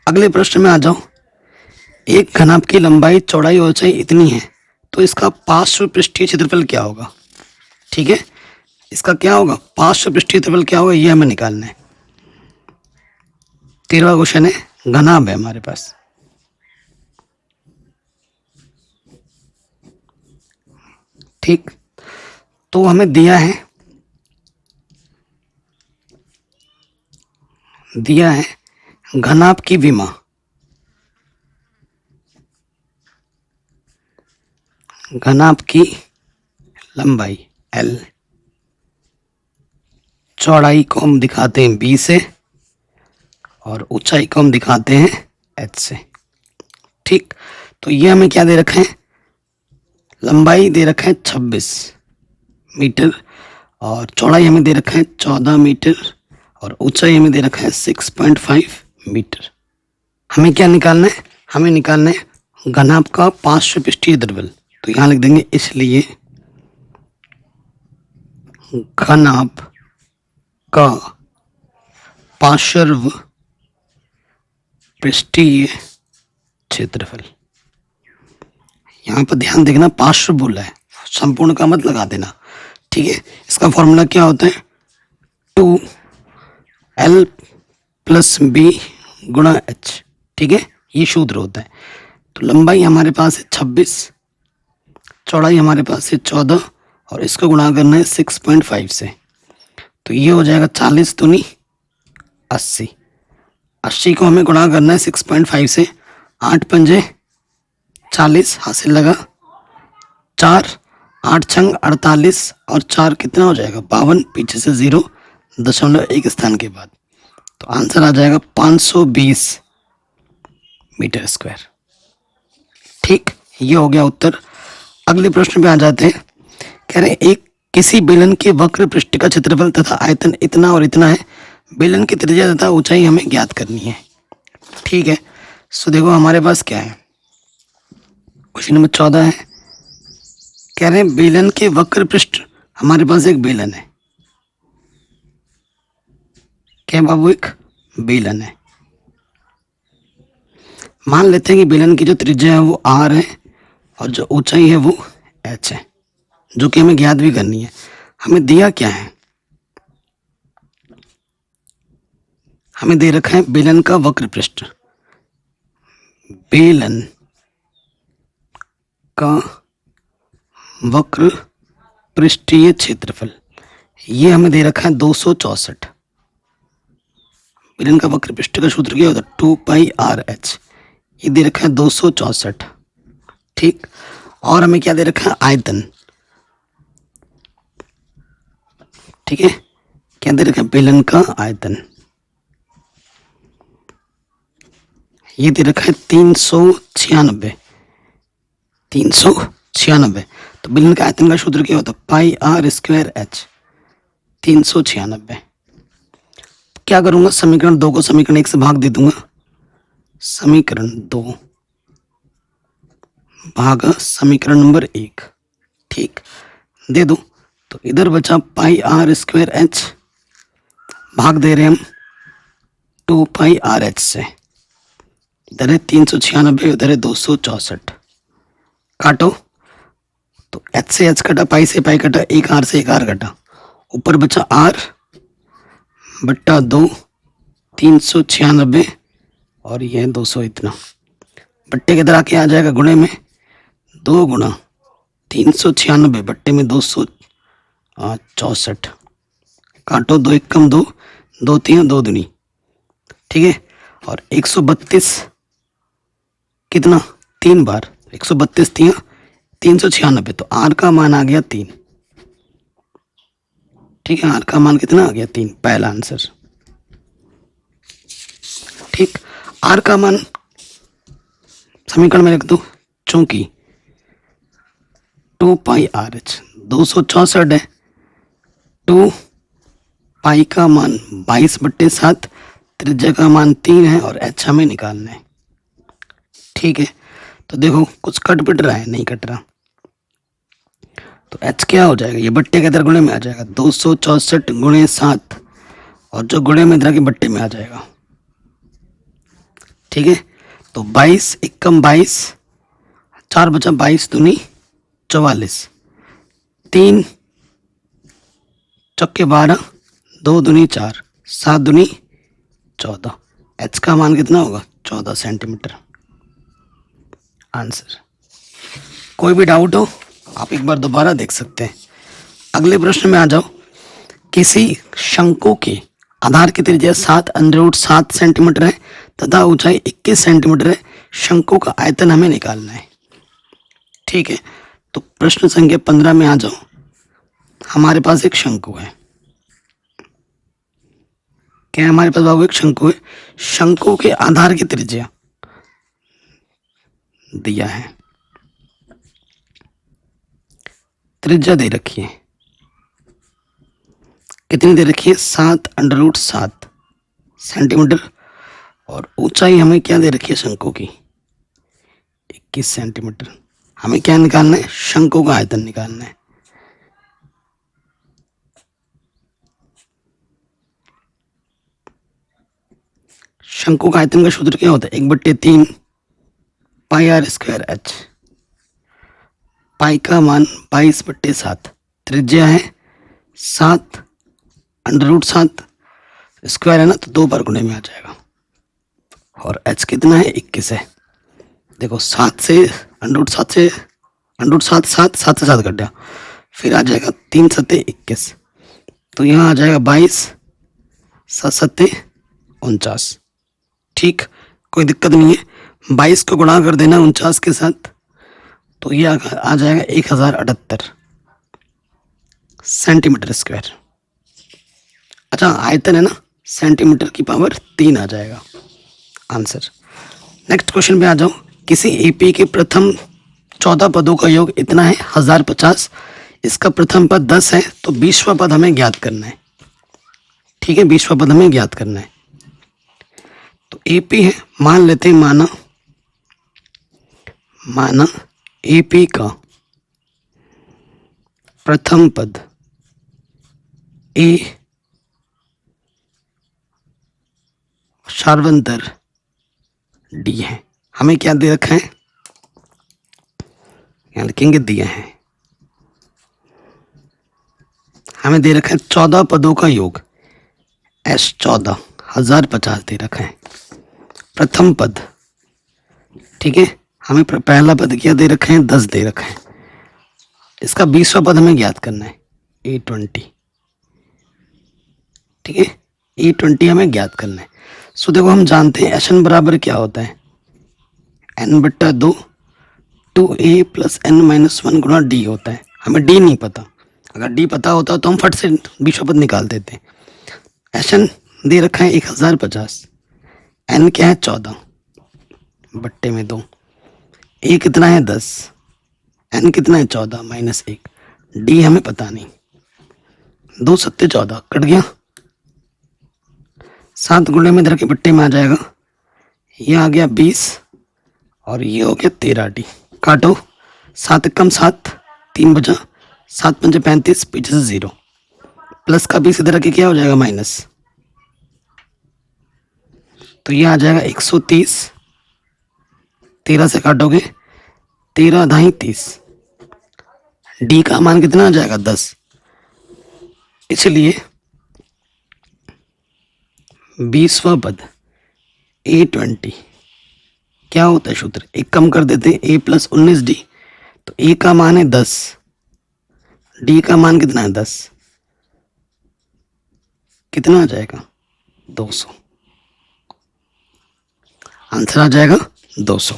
अगले प्रश्न में आ जाओ। एक घनाभ की लंबाई चौड़ाई और ऊंचाई इतनी है तो इसका पार्श्व पृष्ठीय क्षेत्रफल क्या होगा। ठीक है, इसका क्या होगा, पार्श्व पृष्ठीय क्षेत्रफल क्या होगा, ये हमें निकालना है। 13वां क्वेश्चन है, घनाभ है हमारे पास। ठीक, तो हमें दिया है घनाभ की विमा, घनाभ की लंबाई L, चौड़ाई को हम दिखाते हैं B से और ऊंचाई को हम दिखाते हैं H से। ठीक, तो ये हमें क्या दे रखे हैं, लंबाई दे रखे हैं 26 मीटर और चौड़ाई हमें दे रखा है 14 मीटर और ऊंचाई हमें दे रखा है 6.5 मीटर। हमें क्या निकालना है, हमें निकालना है घनाभ का पार्श्व पृष्ठीय क्षेत्रफल। तो यहाँ लिख देंगे, इसलिए घनाभ का पार्श्व पृष्ठीय क्षेत्रफल। यहाँ पर ध्यान देखना, पार्श्व बोला है, संपूर्ण का मत लगा देना। ठीक है, इसका फॉर्मूला क्या होता है, 2L प्लस B गुणा H। ठीक है, ये सूत्र होता है। तो लंबाई हमारे पास है 26, चौड़ाई हमारे पास है 14 और इसको गुणा करना है 6.5 से। तो ये हो जाएगा 40 दूनी 80, 80 को हमें गुणा करना है 6.5 से, 8 पंजे 40 हासिल लगा 4, 8 छंग 48 और 4 कितना हो जाएगा 52, पीछे से 0.1 स्थान के बाद। तो आंसर आ जाएगा 520 मीटर स्क्वायर। ठीक, ये हो गया उत्तर। अगले प्रश्न पे आ जाते हैं। कह रहे हैं एक किसी बेलन के वक्र पृष्ठ का क्षेत्रफल तथा आयतन इतना और इतना है, बेलन की त्रिज्या तथा ऊंचाई हमें ज्ञात करनी है। ठीक है, सो देखो हमारे पास क्या है, क्वेश्चन नंबर 14 है। कह रहे हैं बेलन के वक्र पृष्ठ, हमारे पास एक बेलन है। क्या बाबू, एक बेलन है। मान लेते हैं कि बेलन की जो त्रिज्या है वो r है और जो ऊंचाई है वो h है, जो कि हमें ज्ञात भी करनी है। हमें दिया क्या है, हमें दे रखा है बेलन का वक्र पृष्ठ, बेलन का वक्र पृष्ठीय क्षेत्रफल, ये हमें दे रखा है 264। बेलन का वक्र पृष्ठ का सूत्र क्या होता है, 2πr(h), ये दे रखा है 264। ठीक, और हमें क्या दे रखा है, आयतन। ठीक है, क्या दे रखा है, बेलन का आयतन, ये दे रखा है 396। 396, तो बेलन का आयतन का सूत्र क्या होता है, πr²h, 396। क्या करूंगा, समीकरण 2 को समीकरण 1 से भाग दे दूंगा, समीकरण 2 भाग समीकरण नंबर 1। ठीक, दे दो, तो इधर बचा πr²h, भाग दे रहे हम 2πrh से, इधर है 396, उधर है 264, काटो, तो h से h कटा, पाई से पाई कटा, एक r से एक r कटा, ऊपर बचा r बट्टा 2, 396 और यह 200, इतना बट्टे के तरह आके आ जाएगा गुणे में, 2 गुणा 396 बट्टे में 264, काटो, 2 एक कम 2, 2 3 2 दूनी। ठीक है, और 132 कितना, 3 बार, 132 396, तो आर का मान आ गया 3। ठीक है, आर का मान कितना आ गया, 3, पहला आंसर। ठीक, आर का मान समीकरण में रख दो, चूंकि 2πrh 264 है, 2 पाई का मान 22/7, त्रिज्या का मान 3 है और h हमें निकालना है। ठीक है, तो देखो कुछ कट पिट रहा है, नहीं कट रहा, तो h क्या हो जाएगा, ये बट्टे के अंदर गुणे में आ जाएगा, 264 गुणे 7, और जो गुणे में इधर के बट्टे में आ जाएगा। ठीक है, तो 22 एकम 22, 4 बचा, 22 दूनी 44, 3 चौके 12, 2 दूनी 4, 7 दूनी 14, h का मान कितना होगा, 14 सेंटीमीटर, आंसर। कोई भी डाउट हो आप एक बार दोबारा देख सकते हैं। अगले प्रश्न में आ जाओ, किसी शंकु के आधार की त्रिज्या 7√7 सेंटीमीटर है तथा ऊंचाई 21 सेंटीमीटर है, शंकु का आयतन हमें निकालना है। ठीक है, तो प्रश्न संख्या 15 में आ जाओ। हमारे पास एक शंकु है, क्या हमारे पास बाबू, एक शंकु है, शंकु के आधार की त्रिज्या दिया है, त्रिज्या दे रखी है, कितनी दे रखी है, 7√7 सेंटीमीटर, और ऊंचाई हमें क्या दे रखी है शंकु की, 21 सेंटीमीटर। हमें क्या निकालना है, शंकु का आयतन निकालना है। शंकु का आयतन का सूत्र क्या होता है, 1/3 πr²h, पाई का मान 22/7, त्रिज्या है 7√7, स्क्वायर है ना, तो 2 बार गुणे में आ जाएगा, और h कितना है, 21 है। देखो 7 से √7 से √7 7 7 से 7 कट गया, फिर आ जाएगा 3 7 21, तो यहाँ आ जाएगा 22 7 7 49। ठीक, कोई दिक्कत नहीं है, 22 को गुणा कर देना 49 के साथ, तो ये आ जाएगा 1078 सेंटीमीटर स्क्वायर। अच्छा, आयतन है ना, सेंटीमीटर की पावर 3 आ जाएगा, आंसर। नेक्स्ट क्वेश्चन पे आ जाओ, किसी एपी के प्रथम 14 पदों का योग इतना है 1050, इसका प्रथम पद 10 है, तो 20वां पद हमें ज्ञात करना है। ठीक है, 20वां पद हमें ज्ञात करना है। तो एपी है, मान लेते हैं, माना एपी का प्रथम पद ए शार्वंतर डी है। हमें क्या दे रखा है, यहाँ लिखेंगे दिया है, हमें दे रखा है 14 पदों का योग, S14 1050 दे रखा है प्रथम पद। ठीक है, हमें पहला पद क्या दे रखा है, 10 दे रखा है। इसका 20वां पद हमें ज्ञात करना है, A20। ठीक है, A20 हमें ज्ञात करना है। सो देखो हम जानते हैं Sn बराबर क्या होता है, n/2 2a प्लस n-1 गुणा d होता है। हमें d नहीं पता, अगर d पता होता तो हम फट से 20वां पद निकाल देते। Sn दे रखा है 1050, n क्या है 14 बट्टे में 2, a कितना है 10, n कितना है 14 माइनस 1, d हमें पता नहीं, 2 सत्ते 14 कट गया, 7 गुणे में इधर के बट्टे में आ जाएगा, ये आ गया 20 और ये हो गया 13d। काटो, 7 कम 7, 3 बचा, 7 पंजे 35, पीछे से 0, प्लस का 20 इधर के क्या हो जाएगा माइनस, तो ये आ जाएगा 130, 13 से काटोगे 13 ढाई 30, डी का मान कितना आ जाएगा 10। इसलिए 20वां पद A20 क्या होता है सूत्र, एक कम कर देते हैं, a प्लस 19d, तो a का मान है 10, d का मान कितना है 10, कितना आ जाएगा 200, आंसर आ जाएगा 200।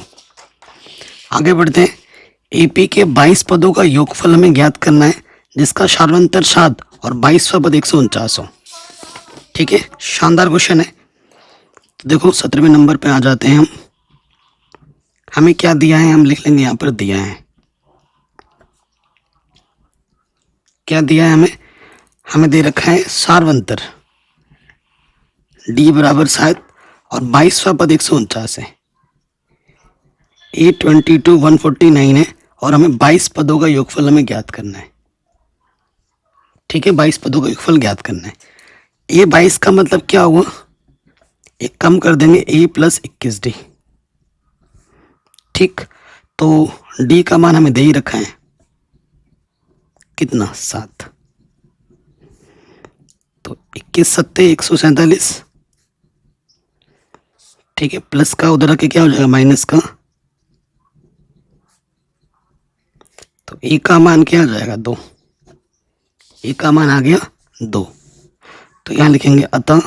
आगे बढ़ते हैं, AP के 22 पदों का योगफल हमें ज्ञात करना है, जिसका शार्वंतर 7 और 22वां पद 149 हो। ठीक है, शानदार क्वेश्चन है। तो देखो 17वें नंबर पे आ जाते हैं हम, हमें क्या दिया है, हम लिख लेंगे यहाँ पर दिया है, क्या दिया है हमें दे रखा है सारवंतर d बराबर 7 और 22वां पद 149 है, A22 149 है और हमें 22 पदों का योगफल हमें ज्ञात करना है। ठीक है, 22 पदों का योगफल ज्ञात करना है। ये 22 का मतलब क्या हुआ, एक कम कर देंगे a प्लस 21d। ठीक, तो d का मान हमें दे ही रखा है, कितना 7, तो 21 सत्ते 147। ठीक है, प्लस का उधर के क्या हो जाएगा माइनस का, तो a का मान क्या आ जाएगा 2, a का मान आ गया 2, तो यहां लिखेंगे अतः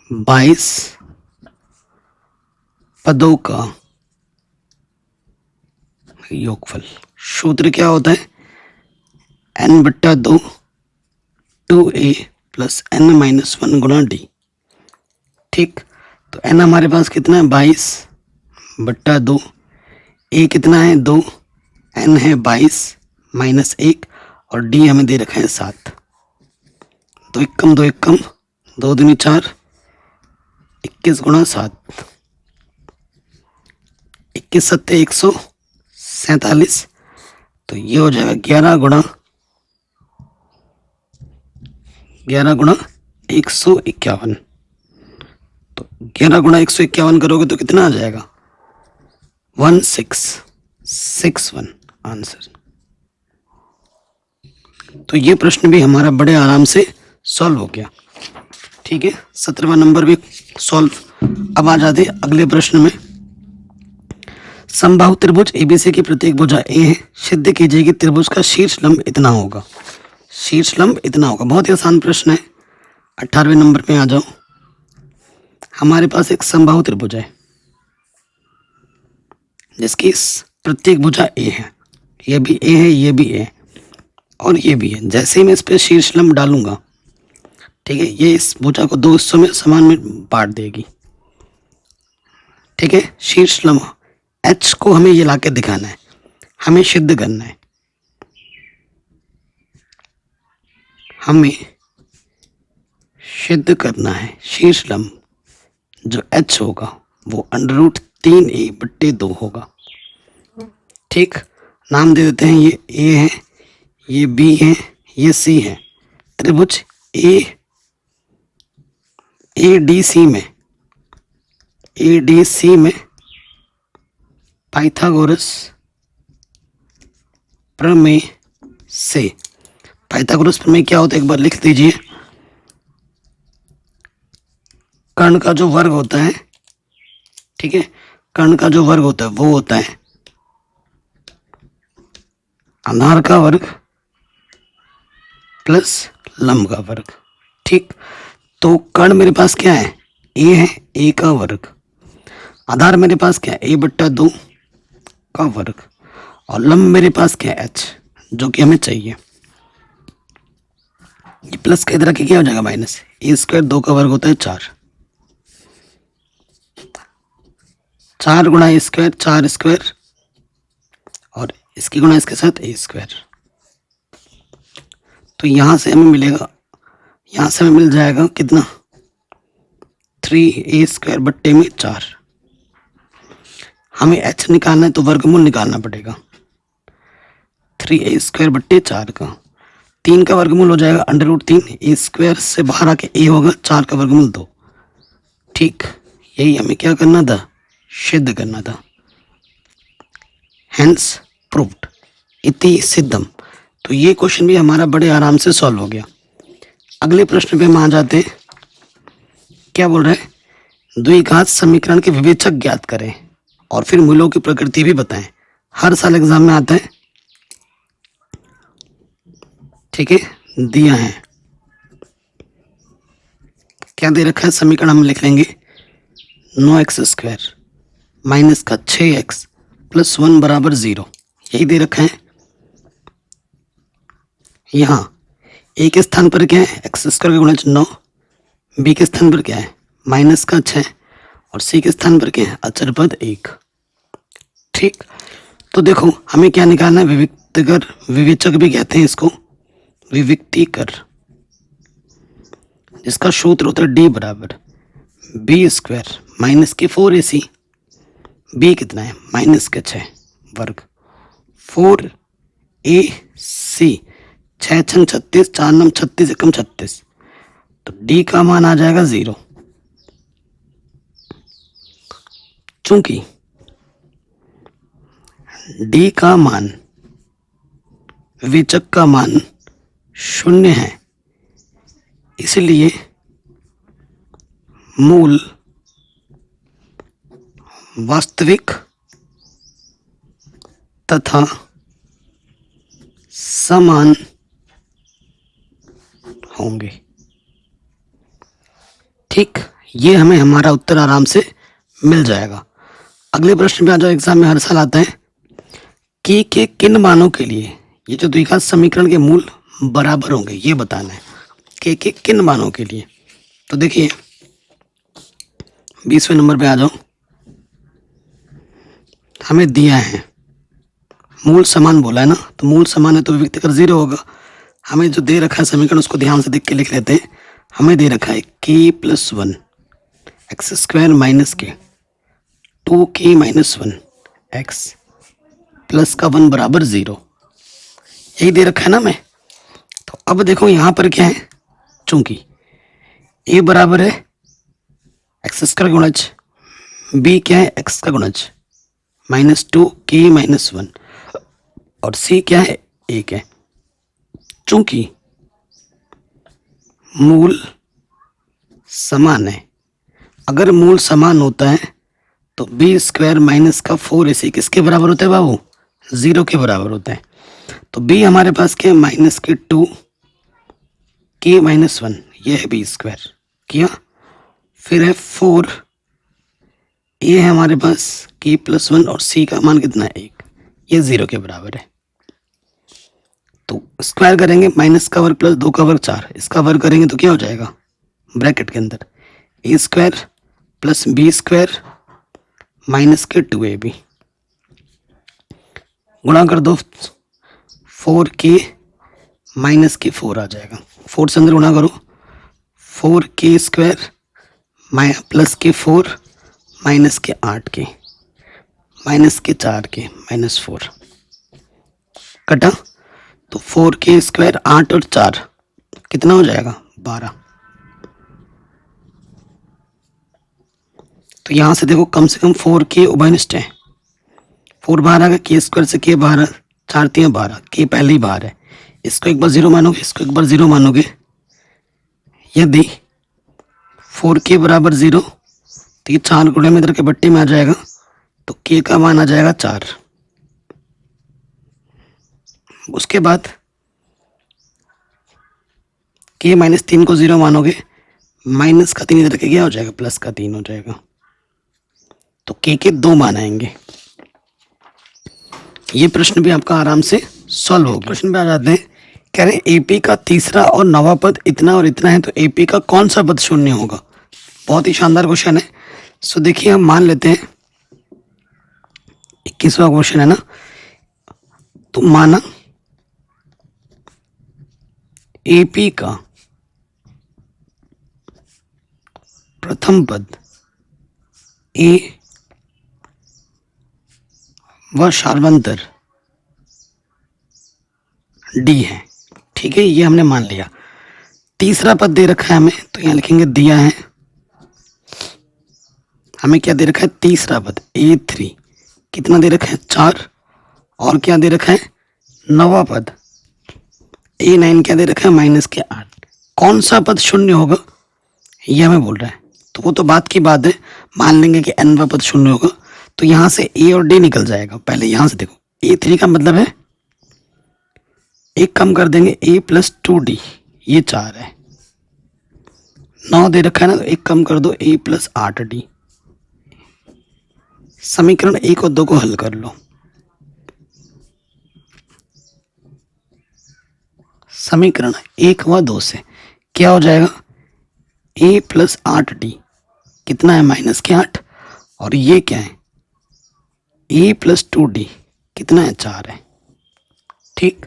22 पदों का योगफल। सूत्र क्या होता है, n/2 2a प्लस n-1 गुणा d। ठीक, तो n हमारे पास कितना है 22/2, a कितना है 2, n है 22 माइनस 1 और d हमें दे रखा है 7, 2 एकम 2 एकम 2 दूनी 4, 21 गुणा 7, 21 सत्ते 147, तो ये हो जाएगा 11 गुणा 151, तो 11 गुणा 151 करोगे तो कितना आ जाएगा 1661 आंसर। तो ये प्रश्न भी हमारा बड़े आराम से सॉल्व हो गया। ठीक है, 17वां नंबर भी सॉल्व। अब आ जाते अगले प्रश्न में, समबाहु त्रिभुज एबीसी की प्रत्येक भुजा ए है, सिद्ध कीजिए कि त्रिभुज का शीर्ष लंब इतना होगा। शीर्ष लंब इतना होगा, बहुत ही आसान प्रश्न है। 18वें नंबर पे आ जाओ, हमारे पास एक समबाहु त्रिभुज है जिसकी प्रत्येक भुजा ए है, ये भी ए है, ये भी ए और ये भी है। जैसे ही मैं इस पे शीर्ष लंब डालूंगा, ठीक है, ये इस भुजा को दो हिस्सों में समान में बांट देगी। ठीक है, शीर्ष लंब एच को हमें ये लाके दिखाना है, हमें सिद्ध करना है, हमें सिद्ध करना है शीर्ष लंब जो एच होगा वो √3a/2 होगा। ठीक, नाम दे देते हैं, ये ए है, ये बी है, ये सी है। त्रिभुज ए डी सी में ADC में पाइथागोरस प्रमेय से, पाइथागोरस प्रमेय क्या होता है एक बार लिख दीजिए। कर्ण का जो वर्ग होता है, ठीक है, कर्ण का जो वर्ग होता है वो होता है आधार का वर्ग प्लस लंब का वर्ग। ठीक, तो कर्ण मेरे पास क्या है, ए है, ए का वर्ग। आधार मेरे पास क्या है, a/2 का वर्ग। और लंब मेरे पास क्या है, h, जो कि हमें चाहिए। ये प्लस का इधर के क्या हो जाएगा माइनस, a², 2 का वर्ग होता है 4, 4 गुणा a², 4² और इसकी गुणा इसके साथ a²। तो यहां से हमें मिलेगा, यहां से हमें मिल जाएगा कितना, 3a² बट्टे में 4। हमें h निकालना है तो वर्गमूल निकालना पड़ेगा 3a² बट्टे 4 का। 3 का वर्गमूल हो जाएगा √3, a² से बाहर आके a होगा, 4 का वर्गमूल 2। ठीक, यही हमें क्या करना था, सिद्ध करना था। हेंस प्रूव्ड, इति सिद्धम। तो ये क्वेश्चन भी हमारा बड़े आराम से सॉल्व हो गया। अगले प्रश्न पे हम आ जाते हैं। क्या बोल रहे हैं, द्विघात समीकरण के विवेचक ज्ञात करें और फिर मूलों की प्रकृति भी बताएं। हर साल एग्जाम में आता है, ठीक है, दिया है। क्या दे रखा है, समीकरण हम लिख लेंगे 9x² माइनस का 6x प्लस 1 बराबर 0, यही दे रखा है। यहाँ a के स्थान पर क्या है, x² का गुणज 9, b के स्थान पर क्या है माइनस का 6 और c के स्थान पर क्या है अचर पद 1। ठीक, तो देखो हमें क्या निकालना है, विविक्तकर, विवेचक भी कहते हैं इसको, विविक्तिकर, जिसका सूत्र होता है d बराबर b² माइनस के 4ac, b कितना है माइनस के 6 वर्ग, 4ac, 6 छंग 36, 4 नम 36, एकम 36, तो d का मान आ जाएगा 0। चूंकि d का मान, विवेचक का मान 0 है, इसलिए मूल वास्तविक तथा समान होंगे। ठीक, ये हमें हमारा उत्तर आराम से मिल जाएगा। अगले प्रश्न पे आ जाओ, एग्जाम में हर साल आता है कि के किन मानों के लिए ये जो द्विघात समीकरण के मूल बराबर होंगे, ये बताना है के किन मानों के लिए। तो देखिए 20वें नंबर पे आ जाओ, हमें दिया है मूल समान बोला है ना, तो मूल समान है तो विविक्तकर 0 होगा। हमें जो दे रखा है समीकरण उसको ध्यान से देख के लिख लेते हैं। हमें दे रखा है k+1 x² माइनस के 2k - 1 x प्लस का 1 बराबर 0, यही दे रखा है ना हमें। तो अब देखो यहाँ पर क्या है, चूंकि a बराबर है x² का गुणज, b क्या है x का गुणज -2k - 1 और c क्या है 1 है। चूंकि मूल समान है, अगर मूल समान होता है तो b² माइनस का 4ac किसके बराबर होता है बाबू, 0 के बराबर होता है। तो b हमारे पास क्या है -2k - 1, ये है b² किया, फिर है 4, ये है हमारे पास k+1 और c का मान कितना है 1, ये 0 के बराबर है। तो स्क्वायर करेंगे, माइनस का वर्ग प्लस 2 का वर्ग 4, इसका वर्ग करेंगे तो क्या हो जाएगा, ब्रैकेट के अंदर a² प्लस b² माइनस के 2ab, गुणा कर दो 4k माइनस के 4 आ जाएगा, 4 से अंदर गुणा करो, 4k² प्लस के 4 माइनस के 8k माइनस के 4k -4 कटा, तो 4k² 8 और 4 कितना हो जाएगा 12। तो तो यहाँ से देखो कम से कम 4k उभयनिष्ठ है। 4 बाहर आ गया, के स्क्वायर से k बाहर, 4 3 12, के पहले ही बाहर है। इसको एक बार 0 मानोगे, इसको एक बार 0 मानोगे। यदि 4k बराबर 0 तो ये 4 गुणे में इधर के बट्टे में आ जाएगा, तो k का मान आ जाएगा 4। उसके बाद k माइनस 3 को 0 मानोगे, माइनस का 3 इधर के क्या हो जाएगा, प्लस का 3 हो जाएगा। तो k के 2 मान आएंगे। ये प्रश्न भी आपका आराम से सॉल्व होगा। प्रश्न पे आ जाते हैं। कह रहे हैं AP का तीसरा और नवा पद इतना और इतना है, तो AP का कौन सा पद शून्य होगा। बहुत ही शानदार क्वेश्चन है। सो देखिए हम मान लेते हैं 21वां क्वेश्चन है ना, तो माना AP का प्रथम पद A व शार्वंतर D है। ठीक है, ये हमने मान लिया। तीसरा पद दे रखा है हमें, तो यहां लिखेंगे दिया है। हमें क्या दे रखा है, तीसरा पद A3 कितना दे रखा है, 4। और क्या दे रखा है, नवा पद A9 क्या दे रखा है, माइनस के 8। कौन सा पद शून्य होगा ये हमें बोल रहा है। तो वो तो बात की बात है, मान लेंगे कि nवा पद शून्य होगा। तो यहां से A और D निकल जाएगा। पहले यहां से देखो, A3 का मतलब है एक कम कर देंगे, A प्लस 2D, ये 4 है। 9 दे रखा है ना, तो एक कम कर दो, A प्लस 8D। समीकरण 1 और 2 को हल कर लो। समीकरण 1 व 2 से क्या हो जाएगा, A प्लस 8D कितना है, माइनस के 8। और ये क्या है, A प्लस 2D कितना है, 4 है। ठीक,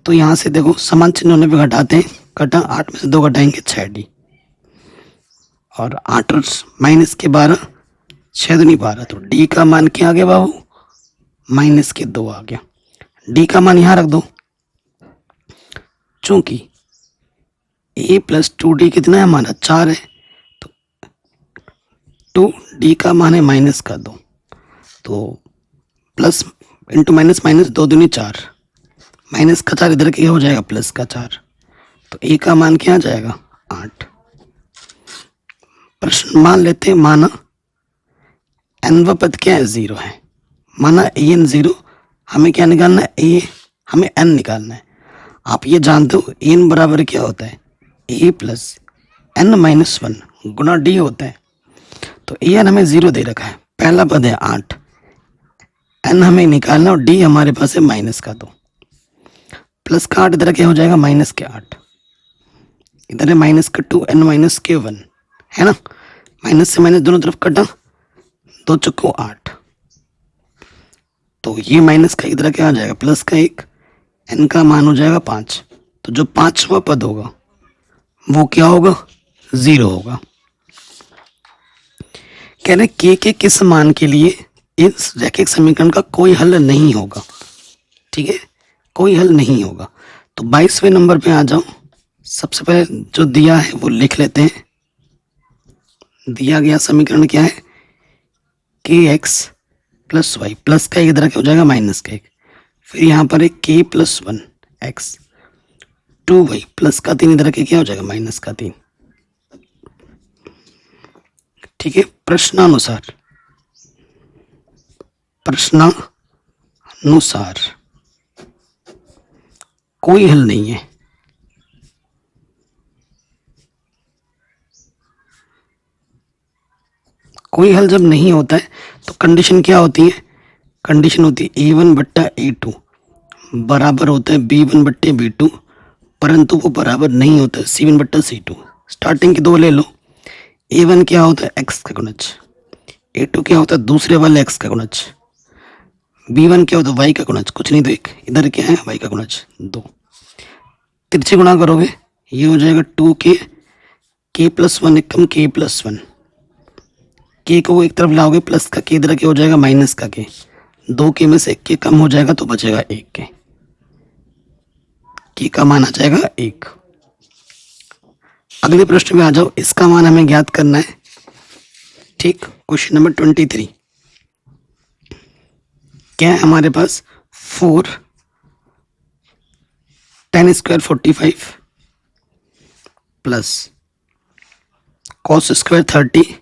तो यहां से देखो समान चिन्ह होने पे घटाते हैं, कटा 8 में से 2 घटाएंगे 6D। और 8 माइनस के 12, 6 दूनी 12, तो D का मान क्या आ गया बाबू, माइनस के 2 आ गया। D का मान यहां रख दो, चूंकि A प्लस 2D कितना है हमारा, 4 है। तो 2D का मान है माइनस का 2, तो प्लस इंटू माइनस, माइनस 2 दूनी 4, माइनस का 4 इधर क्या हो जाएगा, प्लस का 4। तो A का मान क्या आ जाएगा, 8। प्रश्न मान लेते हैं, माना nवा पद क्या है, 0 है। माना an 0, हमें क्या निकालना है, A, हमें n निकालना है। आप ये जानते हो n बराबर क्या होता है, A plus n minus 1 Guna D होता है। तो an हमें 0 दे रखा है, पहला पद है 8, n हमें निकालना और D हमारे पास है माइनस का 2। प्लस का 8 इधर क्या हो जाएगा, माइनस के 8, इधर है माइनस का 2, n माइनस के 1 है ना। माइनस से माइनस दोनों तरफ कटा, 2 चौको 8, तो ये माइनस का इधर क्या आ जाएगा, प्लस का 1, n का मान हो जाएगा 5। तो जो 5वां पद होगा वो क्या होगा, 0 होगा। कह रहे k के किस मान के लिए इस रैखिक समीकरण का कोई हल नहीं होगा। ठीक है, कोई हल नहीं होगा। तो 22वें नंबर पे आ जाओ। सबसे पहले जो दिया है वो लिख लेते हैं। दिया गया समीकरण क्या है, kx प्लस वाई, प्लस का 1 इधर क्या हो जाएगा, माइनस का 1। फिर यहाँ पर एक k plus 1 x, 2y plus का 3 इधर के क्या हो जाएगा, माइनस का 3। ठीक है, प्रश्नानुसार कोई हल नहीं है। कोई हल जब नहीं होता है तो कंडीशन क्या होती है, कंडीशन होती है A1 बट्टा A2 बराबर होता है B1 बट्टे B2, परंतु वो बराबर नहीं होता है C1 बट्टा C2। स्टार्टिंग के 2 ले लो। A1 क्या होता है, x का गुणज। A2 क्या होता है, दूसरे वाले x का गुणज। B1 क्या होता है, y का गुणज, कुछ नहीं तो एक इधर क्या है, y का गुणज 2। तिरछे गुणा करोगे ये हो जाएगा 2k, k प्लस 1 एकम k प्लस 1, k को एक तरफ लाओगे, प्लस का k इधर क्या हो जाएगा, माइनस का k। 2k में से 1k कम हो जाएगा तो बचेगा 1k, k का मान आ जाएगा 1। अगले प्रश्न में आ जाओ। इसका मान हमें ज्ञात करना है। ठीक। क्वेश्चन नंबर 23 क्या है हमारे पास, 4 10 square 45 plus cos square 30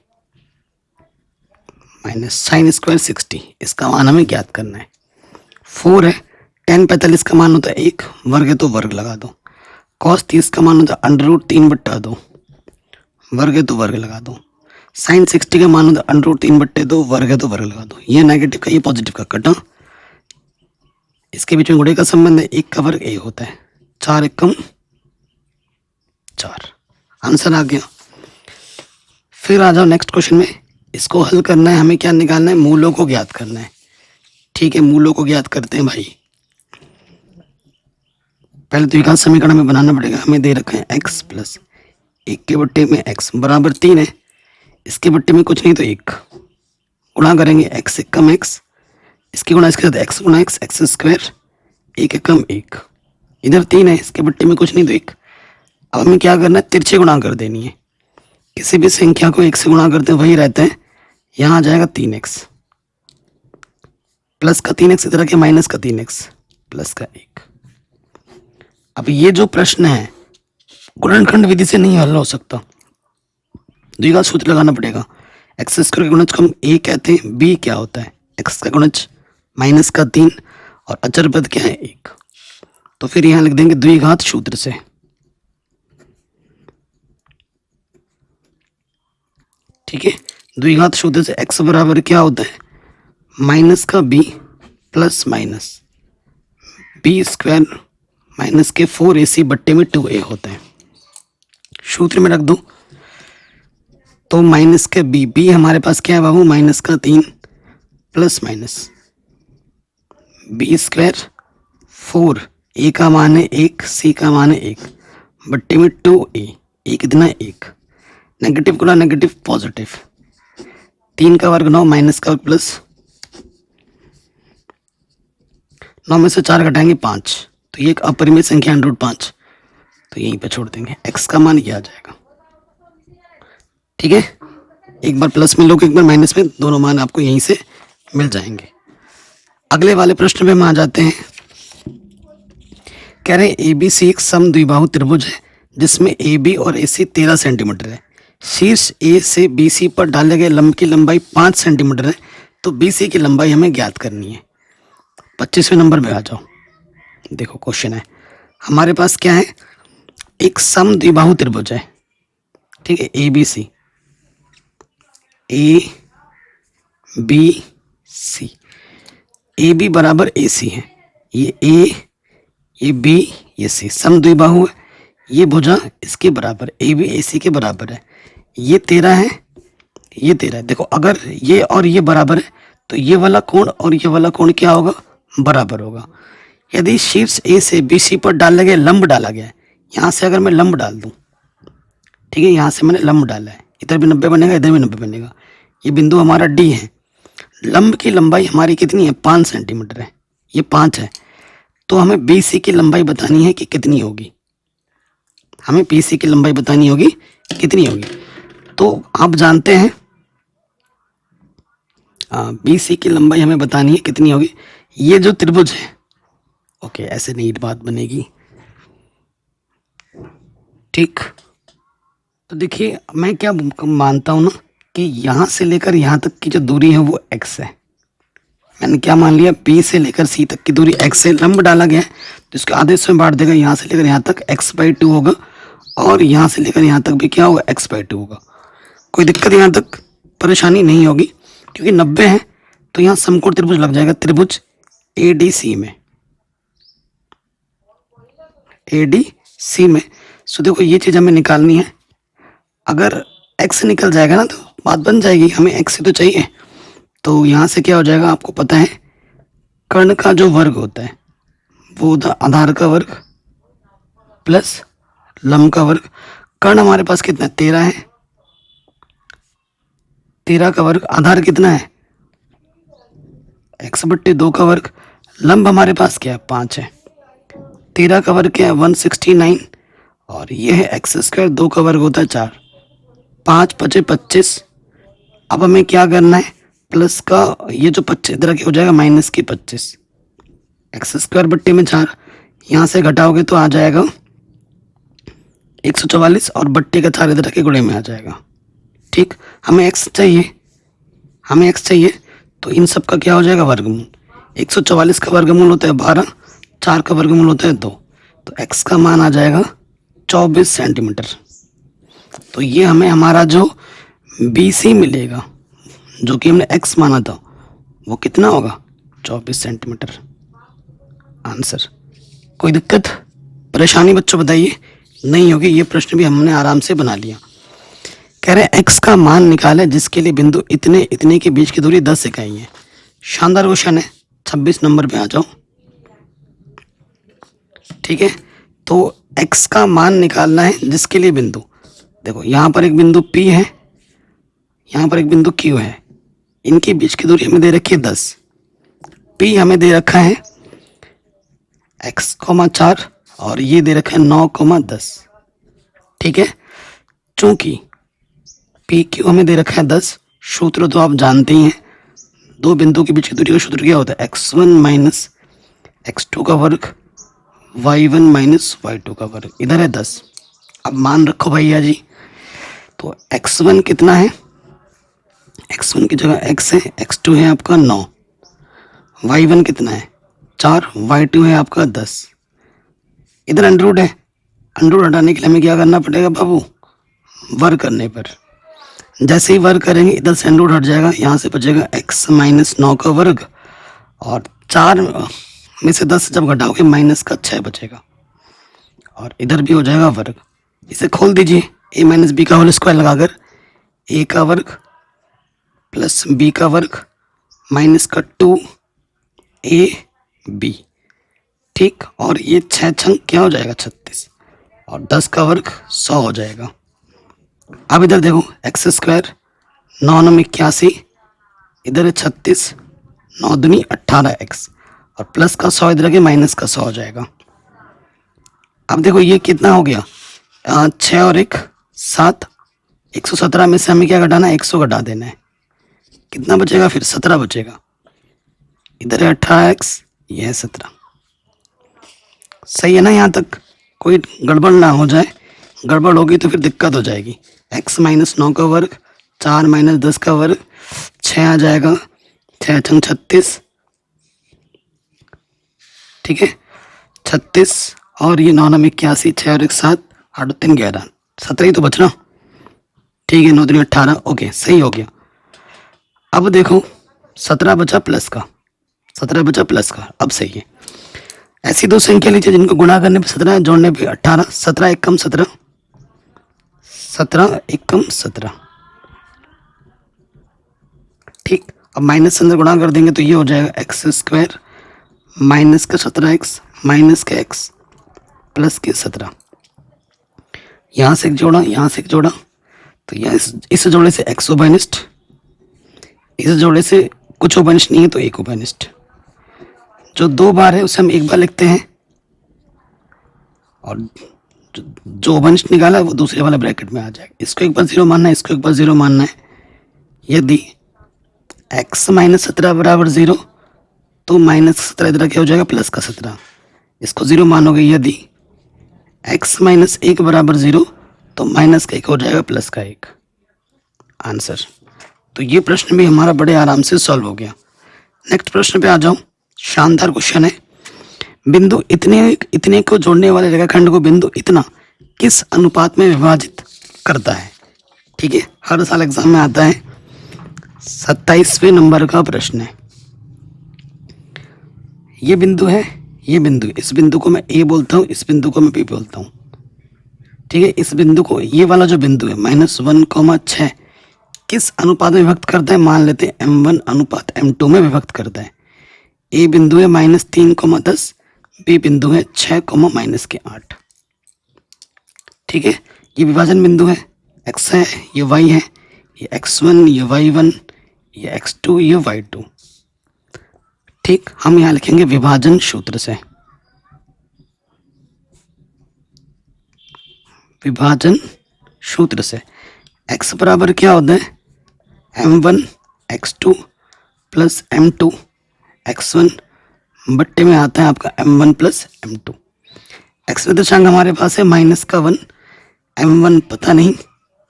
minus sine square 60, इसका मान हमें ज्ञात करना है। 4 है, 10 45 का मान होता है 1, वर्ग है तो वर्ग लगा दो। कॉस 30 का मान होता है √3/2, वर्ग है तो वर्ग लगा दो। साइन 60 का मान होता है √3/2, वर्ग है तो वर्ग लगा दो। ये नेगेटिव का ये पॉजिटिव का कटा, इसके बीच में गुणे का संबंध है, 1 का वर्ग 1 होता है। 4 एकम 4, आंसर आ गया। फिर आ जाओ नेक्स्ट क्वेश्चन में। इसको हल करना है, हमें क्या निकालना है, मूलों को ज्ञात करना है। ठीक है, मूलों को ज्ञात करते हैं भाई। पहले तो एक समीकरण हमें बनाना पड़ेगा। हमें दे रखा है x प्लस 1 के बट्टे में x बराबर 3 है, इसके बट्टे में कुछ नहीं तो 1, गुणा करेंगे x एकम x, इसकी गुणा इसके साथ x गुणा x स्क्वायर, 1 एकम 1, इधर 3 है, इसके बट्टे में कुछ नहीं तो 1। अब हमें क्या करना है, तिरछे गुणा कर देनी है। किसी भी संख्या को 1 से गुणा करते हैं वही रहता है। यहाँ आ जाएगा 3x, प्लस का 3x इधर के माइनस का 3x, प्लस का 1। अब ये जो प्रश्न है गुणनखंड विधि से नहीं हल हो सकता, द्विघात सूत्र लगाना पड़ेगा। एक्स स्क्वायर का गुणज को हम a कहते हैं, b क्या होता है, x का गुणज माइनस का 3 और अचर पद क्या है 1। तो फिर यहाँ लिख देंगे द्विघात सूत्र से। ठीक है, द्विघात सूत्र से x बराबर क्या होता है, माइनस का b plus minus b square minus के 4ac बट्टे में 2a होता है। सूत्र में रख दो तो माइनस के b हमारे पास क्या है बाबू, माइनस का 3 plus minus b square 4, a का मान है 1, c का मान है 1 बट्टे में 2a, a कितना 1, नेगेटिव गुना नेगेटिव पॉजिटिव, 3 का वर्ग 9 माइनस का वर्ग प्लस 9 में से 4 घटाएंगे 5, तो ये एक अपरिमेय संख्या √5, तो यहीं पे छोड़ देंगे। x का मान ये आ जाएगा। ठीक है, एक बार प्लस में लोगे एक बार माइनस में, दोनों मान आपको यहीं से मिल जाएंगे। अगले वाले प्रश्न पे हम आ जाते हैं। कह रहे हैं ABC एक सम द्विबाहु त्रिभुज है जिसमें AB और AC 13 सेंटीमीटर है। शीर्ष A से BC पर डाले गए लंब की लंबाई 5 सेंटीमीटर है, तो BC की लंबाई हमें ज्ञात करनी है। 25वें नंबर पे आ जाओ। देखो क्वेश्चन है हमारे पास क्या है, एक सम द्विबाहु त्रिभुज है। ठीक है, ABC ABC, AB बराबर AC है, ये A ये B ये C, सम द्विबाहु है। ये भुजा इसके बराबर, AB AC के बराबर है। ये 13 है, ये 13 है। देखो अगर ये और ये बराबर है तो ये वाला कोण और ये वाला कोण क्या होगा, बराबर होगा। यदि शीर्ष A से BC पर डाला गया लंब डाला गया है, यहाँ से अगर मैं लंब डाल दूँ, ठीक है, यहाँ से मैंने लंब डाला है, इधर भी 90 बनेगा, इधर भी 90 बनेगा। ये बिंदु हमारा D है। लंब की लंबाई हमारी कितनी है, 5 सेंटीमीटर है, ये 5 है। तो हमें BC की लंबाई बतानी है कि कितनी होगी, हमें BC की लंबाई बतानी होगी कितनी होगी। तो आप जानते हैं BC की लंबाई हमें बतानी है कितनी होगी। ये जो त्रिभुज है, ओके ऐसे नहीं बात बनेगी। ठीक, तो देखिए मैं क्या मानता हूं ना कि यहाँ से लेकर यहाँ तक की जो दूरी है वो x है। मैंने क्या मान लिया, B से लेकर C तक की दूरी x से, लंब डाला गया है तो इसको आधे से बांट देगा, यहाँ से लेकर यहाँ तक x/2 होगा और यहाँ से लेकर यहाँ तक भी क्या होगा, x/2 होगा। कोई दिक्कत यहाँ तक परेशानी नहीं होगी, क्योंकि 90 है तो यहाँ समकोण त्रिभुज लग जाएगा, त्रिभुज ADC में, ADC में। सो देखो ये चीज़ हमें निकालनी है। अगर x निकल जाएगा ना तो बात बन जाएगी, हमें x ही तो चाहिए। तो यहाँ से क्या हो जाएगा, आपको पता है कर्ण का जो वर्ग होता है वो होता है आधार का वर्ग प्लस लंब का वर्ग। कर्ण हमारे पास कितना है, 13 है, 13 का वर्ग, आधार कितना है x/2 का वर्ग, लंब हमारे पास क्या है 5 है, 13 का वर्ग क्या है 169 और ये है x² 2 का वर्ग होता है 4, 5 × 5 = 25, अब हमें क्या करना है, प्लस का ये जो 25 इधर के हो जाएगा माइनस की 25, एक्स स्क्वायर बट्टे में 4, यहाँ से घटाओगे तो आ जाएगा 144 और बट्टे का 4 इधर के गुणे में आ जाएगा। ठीक, हमें एक्स चाहिए, हमें एक्स चाहिए, तो इन सब का क्या हो जाएगा वर्गमूल। 144 का वर्गमूल होता है 12, 4 का वर्गमूल होता है 2, तो एक्स का मान आ जाएगा 24 सेंटीमीटर। तो ये हमें हमारा जो BC मिलेगा, जो कि हमने एक्स माना था, वो कितना होगा 24 सेंटीमीटर। आंसर। कोई दिक्कत परेशानी बच्चों बताइए? नहीं होगी, ये प्रश्न भी हमने आराम से बना लिया। कह रहे एक्स का मान निकाले जिसके लिए बिंदु इतने इतने के बीच की दूरी 10 इकाई है। शानदार क्वेश्चन है, 26 नंबर पे आ जाओ। ठीक है, तो एक्स का मान निकालना है जिसके लिए बिंदु, देखो यहाँ पर एक बिंदु P है, यहाँ पर एक बिंदु Q है, इनके बीच की दूरी हमें दे रखी है 10। P हमें दे रखा है x,4 और ये दे रखा है 9,10। ठीक है, चूंकि PQ हमें दे रखा है 10, सूत्र तो आप जानते ही हैं, दो बिंदु के बीच की दूरी का सूत्र क्या होता है, x1 माइनस x2 का वर्ग, y1 माइनस y2 का वर्ग, इधर है 10। अब मान रखो भैया जी, तो x1 कितना है, x1 की जगह x है, x2 है आपका 9, y1 कितना है 4, y2 है आपका 10। इधर अंडररूट है, अंडररूट हटाने के लिए हमें क्या करना पड़ेगा बाबू, वर्ग करने पर। जैसे ही वर्ग करेंगे इधर से अंडररूट हट जाएगा, यहाँ से बचेगा x माइनस 9 का वर्ग, और 4 में से 10 जब घटाओगे माइनस का 6 बचेगा, और इधर भी हो जाएगा वर्ग। इसे खोल दीजिए, a माइनस बी का होल स्क्वायर लगाकर, a का वर्ग प्लस b का वर्ग माइनस का 2ab। ठीक, और ये 6 छंग क्या हो जाएगा 36, और 10 का वर्ग 100 हो जाएगा। अब इधर देखो एक्स स्क्वायर 9 9 81, इधर है 36, 9 दूनी 18x, और प्लस का 100 इधर के माइनस का 100 हो जाएगा। अब देखो ये कितना हो गया, 6 और 1 7, 117 में से हमें क्या घटाना है, 100 घटा देना है, कितना बचेगा फिर 17 बचेगा, इधर है 18x, ये है 17। सही है ना, यहाँ तक कोई गड़बड़ ना हो जाए, गड़बड़ होगी तो फिर दिक्कत हो जाएगी। x माइनस 9 का वर्ग, 4 माइनस 10 का वर्ग, 6 आ जाएगा, 6 छंग 36। ठीक है, 36 और ये 9 9 81, 6 और 1 7, 8 3 11, 17 ही तो बच रहा। ठीक है, 9 3 18, ओके सही हो गया। अब देखो 17 बचा प्लस का, 17 बचा प्लस का, अब सही है। ऐसी दो संख्या लीजिए जिनको गुणा करने पे 17 है, जोड़ने पे 18, 17 एक कम 17, 17 एक कम 17। ठीक, अब माइनस से अंदर गुणा कर देंगे तो ये हो जाएगा एक्स स्क्वायर माइनस का 17x माइनस का x प्लस के 17। यहाँ से एक जोड़ा, यहाँ से एक जोड़ा, तो यहाँ इस जोड़े से x उभयनिष्ठ, इस जोड़े से कुछ उभयनिष्ठ नहीं है तो एक उभयनिष्ठ। जो दो बार है उसे हम एक बार लिखते हैं, और जो उभयनिष्ठ निकाला है वो दूसरे वाले ब्रैकेट में आ जाएगा। इसको एक बार 0 मानना है, इसको एक बार 0 मानना है। यदि x माइनस 17 बराबर 0 तो माइनस 17 इधर क्या हो जाएगा प्लस का 17, इसको 0 मानोगे। यदि x माइनस 1 बराबर 0 तो माइनस का 1 हो जाएगा प्लस का 1। आंसर। तो ये प्रश्न भी हमारा बड़े आराम से सॉल्व हो गया। नेक्स्ट प्रश्न पे आ जाओ, शानदार क्वेश्चन है। बिंदु इतने इतने को जोड़ने वाले रेखाखंड को बिंदु इतना किस अनुपात में विभाजित करता है? ठीक है, हर साल एग्जाम में आता है। 27वें नंबर का प्रश्न है। ये बिंदु है, ये बिंदु, इस बिंदु को मैं ए बोलता हूँ, इस बिंदु को मैं बी बोलता हूँ। ठीक है, इस बिंदु को, ये वाला जो बिंदु है -1,6 किस अनुपात में विभक्त करता है? मान लेते हैं m1 अनुपात m2 में विभक्त करता है। ए बिंदु है -3,10, बी बिंदु है 6, -8। ठीक है, ये विभाजन बिंदु है, x है, ये y है, ये x1, ये y1, ये x2, ये y2। ठीक, हम यहाँ लिखेंगे विभाजन सूत्र से। विभाजन सूत्र से x बराबर क्या होता है? m1 x2 plus m2 x1 बट्टे में आता है आपका m1 प्लस m2। एक्स निर्देशांक हमारे पास है माइनस का 1, m1 पता नहीं,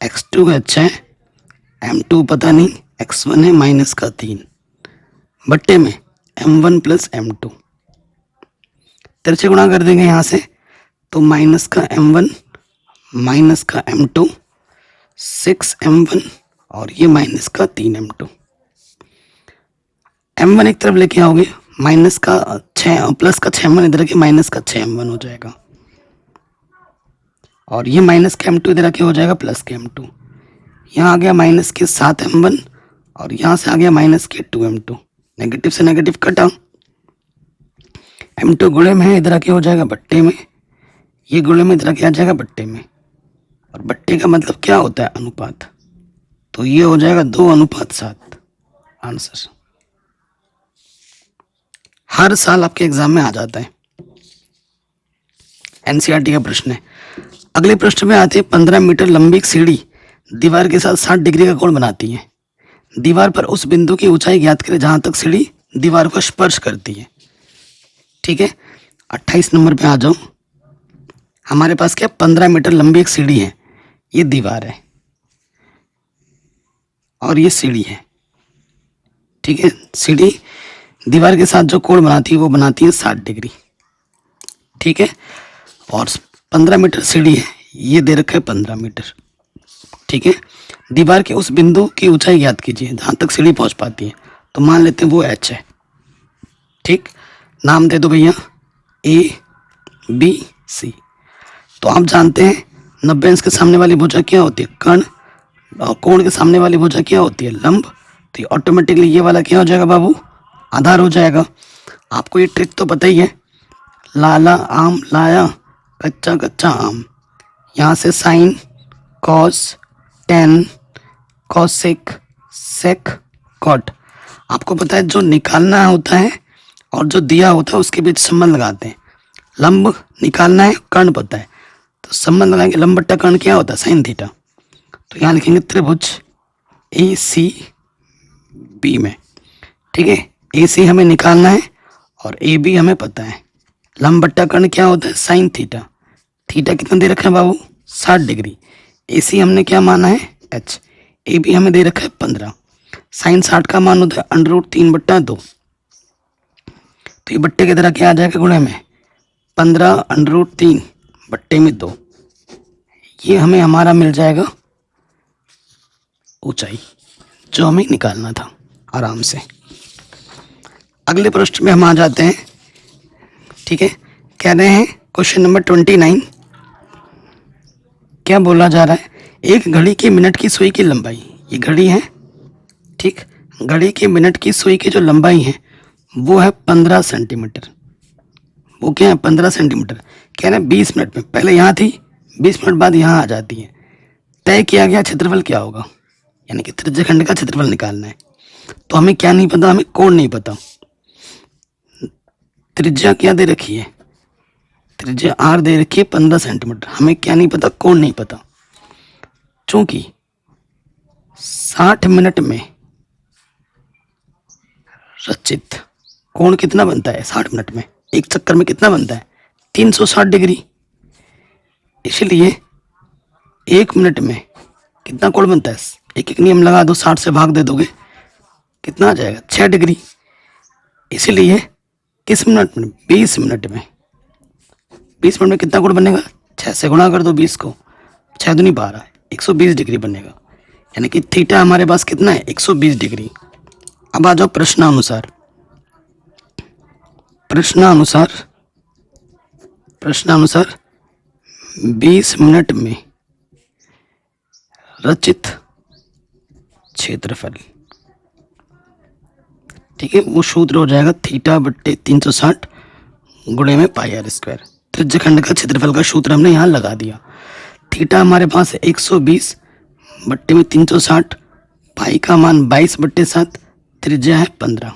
x2 अच्छा है, m2 पता नहीं, x1 है माइनस का 3 बट्टे में m1 प्लस m2। तिरछे गुणा कर देंगे यहाँ से, तो माइनस का m1 माइनस का m2 6m1 और ये माइनस का 3m2। m1 एक तरफ लेके आओगे, माइनस का 6 और प्लस का 6m1 इधर के माइनस का 6m1 हो जाएगा, और ये माइनस के m2 इधर के हो जाएगा प्लस के m2। यहाँ आ गया माइनस के 7m1 और यहाँ से आ गया माइनस के 2m2। नेगेटिव से नेगेटिव कटा, m2 गुणे में है इधर के हो जाएगा बट्टे में, ये गुणे में इधर के आ जाएगा बट्टे में, और बट्टे का मतलब क्या होता है अनुपात, तो ये हो जाएगा 2:7 आंसर। हर साल आपके एग्जाम में आ जाता है, एनसीईआरटी का प्रश्न है। अगले प्रश्न में आते हैं 15 मीटर लंबी एक सीढ़ी दीवार के साथ 60 डिग्री का कोण बनाती है। दीवार पर उस बिंदु की ऊंचाई ज्ञात करें जहां तक सीढ़ी दीवार को स्पर्श करती है। ठीक है, 28 नंबर पे आ जाओ। हमारे पास क्या 15 मीटर लंबी एक सीढ़ी है, ये दीवार है और ये सीढ़ी है। ठीक है, सीढ़ी दीवार के साथ जो कोण बनाती है वो बनाती है 60 डिग्री। ठीक है, और 15 मीटर सीढ़ी है, ये दे रखा है 15 मीटर। ठीक है, दीवार के उस बिंदु की ऊंचाई ज्ञात कीजिए जहां तक सीढ़ी पहुंच पाती है, तो मान लेते हैं वो h है। ठीक, नाम दे दो भैया A B C। तो आप जानते हैं 90 अंश के सामने वाली भुजा क्या होती है, कर्ण, और कोण के सामने वाली भुजा क्या होती है, लंब। तो ऑटोमेटिकली ये वाला क्या हो जाएगा बाबू, आधार हो जाएगा। आपको ये ट्रिक तो पता ही है, लाला आम लाया कच्चा कच्चा आम। यहाँ से sine cos tan cosec sec cot. आपको पता है जो निकालना होता है और जो दिया होता है उसके बीच संबंध लगाते हैं। लंब निकालना है, कर्ण पता है, तो संबंध लगाएंगे, लंब बट्टा कर्ण क्या होता है, साइन थीटा। तो यहाँ लिखेंगे त्रिभुज ए सी बी में। ठीक है, ए सी हमें निकालना है और ए बी हमें पता है। लंब बट्टा कर्ण क्या होता है, साइन थीटा। थीटा कितना दे रखा है बाबू, 60 डिग्री। ए सी हमने क्या माना है, एच। ए बी हमें दे रखा है 15। साइन 60 का मान होता है √3/2। तो ये बट्टे की तरह क्या आ जाएगा गुणे में, 15 √3 बट्टे में 2। ये हमें हमारा मिल जाएगा ऊंचाई जो हमें निकालना था आराम से। अगले प्रश्न में हम आ जाते हैं। ठीक है, कह रहे हैं क्वेश्चन नंबर 29। क्या बोला जा रहा है, एक घड़ी की मिनट की सुई की लंबाई, ये घड़ी है। ठीक, घड़ी की मिनट की सुई की जो लंबाई है वो है 15 सेंटीमीटर। वो क्या है, 15 सेंटीमीटर। कह रहे हैं 20 मिनट में, पहले यहाँ थी 20 मिनट बाद यहाँ आ जाती है। तय किया गया क्षेत्रफल क्या होगा, यानी कि त्रिज्यखंड का क्षेत्रफल निकालना है। तो हमें क्या नहीं पता, हमें कोण नहीं पता। त्रिज्या क्या दे रखी है, त्रिज्या r दे रखी है 15 सेंटीमीटर। हमें क्या नहीं पता, कोण नहीं पता। चूंकि 60 मिनट में रचित कोण कितना बनता है, 60 मिनट में एक चक्कर में कितना बनता है, 360 डिग्री। इसलिए 1 मिनट में कितना कोण बनता है, एक एक नियम लगा दो, 60 से भाग दे दोगे कितना आ जाएगा, 6 डिग्री। इसलिए किस मिनट में, 20 मिनट में। 20 मिनट में कितना कोण बनेगा, 6 से गुणा कर दो 20 को, 6 दूनी 12, 120 डिग्री बनेगा। यानी कि थीटा हमारे पास कितना है, 120 डिग्री। अब आ जाओ प्रश्नानुसार। प्रश्नानुसार 20 मिनट में रचित क्षेत्रफल। ठीक है, वो सूत्र हो जाएगा थीटा बट्टे 360 गुणे में πr²। त्रिज्यखंड का क्षेत्रफल का सूत्र हमने यहाँ लगा दिया। थीटा हमारे पास है 120 बट्टे में 360, पाई का मान 22/7, त्रिज्या है 15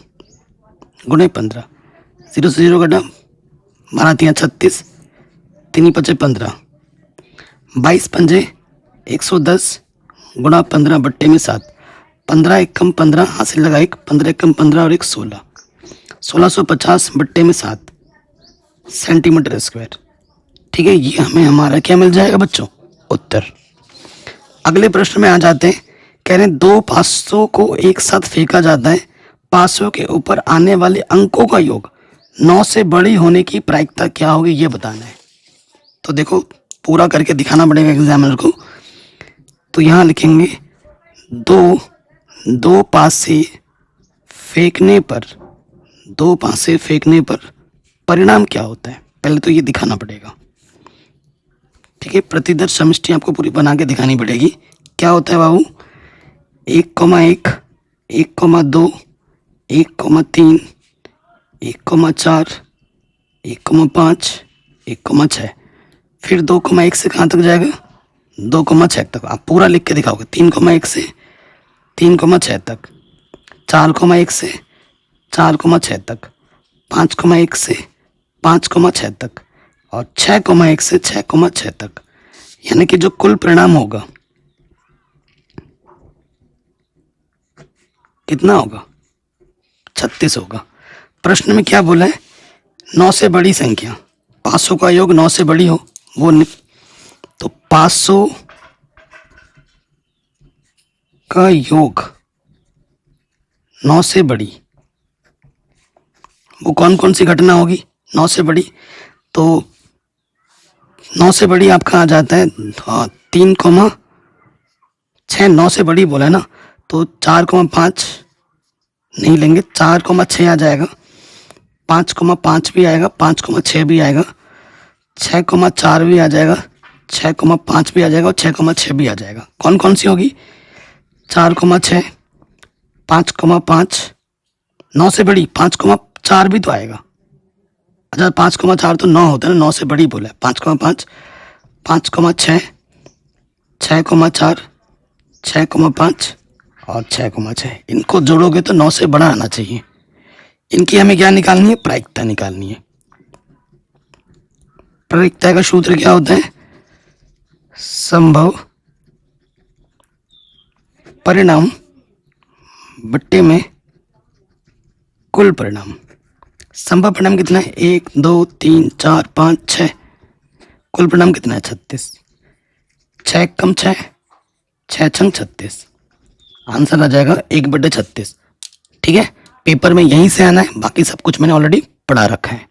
गुणे 15। 0 से 0 घटा, 12 3 36, 3 5 15, 22 पंजे 110 गुणा 15 बट्टे में 7। 15 एकम 15 हासिल लगा एक, 15 एकम 15 और एक 16, 1650 बट्टे में 7 सेंटीमीटर स्क्वायर। ठीक है, ये हमें हमारा क्या मिल जाएगा बच्चों, उत्तर। अगले प्रश्न में आ जाते हैं। कह रहे हैं 2 500 को एक साथ फेंका जाता है, 500 के ऊपर आने वाले अंकों का योग 9 से बड़ी होने की प्रायिकता क्या होगी, ये बताना है। तो देखो पूरा करके दिखाना पड़ेगा एग्जामिनर को। तो यहाँ लिखेंगे 2 पास से फेंकने पर, 2 पास से फेंकने पर परिणाम क्या होता है, पहले तो ये दिखाना पड़ेगा। ठीक है, प्रतिदर समष्टि आपको पूरी बना के दिखानी पड़ेगी। क्या होता है बाबू, 1,1, 1,2, 1,3, 1,4, 1,5, 1,6, फिर 2,1 से कहाँ तक जाएगा, 2,6 तक। आप पूरा लिख के दिखाओगे। 3,1 से 3,6 तक, 4,1 से 4,6 तक, 5,1 से 5,6 तक और 6,1 से 6,6 तक। यानी कि जो कुल परिणाम होगा कितना होगा, 36 होगा। प्रश्न में क्या बोला है, 9 से बड़ी संख्या, 500 का योग 9 से बड़ी हो वो तो 500 का योग 9 से बड़ी, वो कौन कौन सी घटना होगी 9 से बड़ी। तो 9 से बड़ी आपका आ जाता है 3,6, 9 से बड़ी बोला है ना, तो 4,5 नहीं लेंगे, 4,6 आ जाएगा, 5,5 भी आएगा, 5,6 भी आएगा, 6,4 भी आ जाएगा, 6,5 भी आ जाएगा और 6,6 भी आ जाएगा। कौन कौन सी होगी, 4,6, 5,5, 9 से बड़ी 5,4 भी तो आएगा। अच्छा 5,4 तो 9 होता है ना, 9 से बड़ी बोला है। 5,5, 5,6, 6,4, 6,5 और 6,6, इनको जोड़ोगे तो 9 से बड़ा आना चाहिए। इनकी हमें क्या निकालनी है, प्रायिकता निकालनी है। प्रायिकता का सूत्र क्या होता है, संभव परिणाम बट्टे में कुल परिणाम। संभव परिणाम कितना है, 1 2 3 4 5 6, कुल परिणाम कितना है 36, 6 कम 6, 6 छंग 36, आंसर आ जाएगा 1/36। ठीक है, पेपर में यहीं से आना है, बाकी सब कुछ मैंने ऑलरेडी पढ़ा रखा है।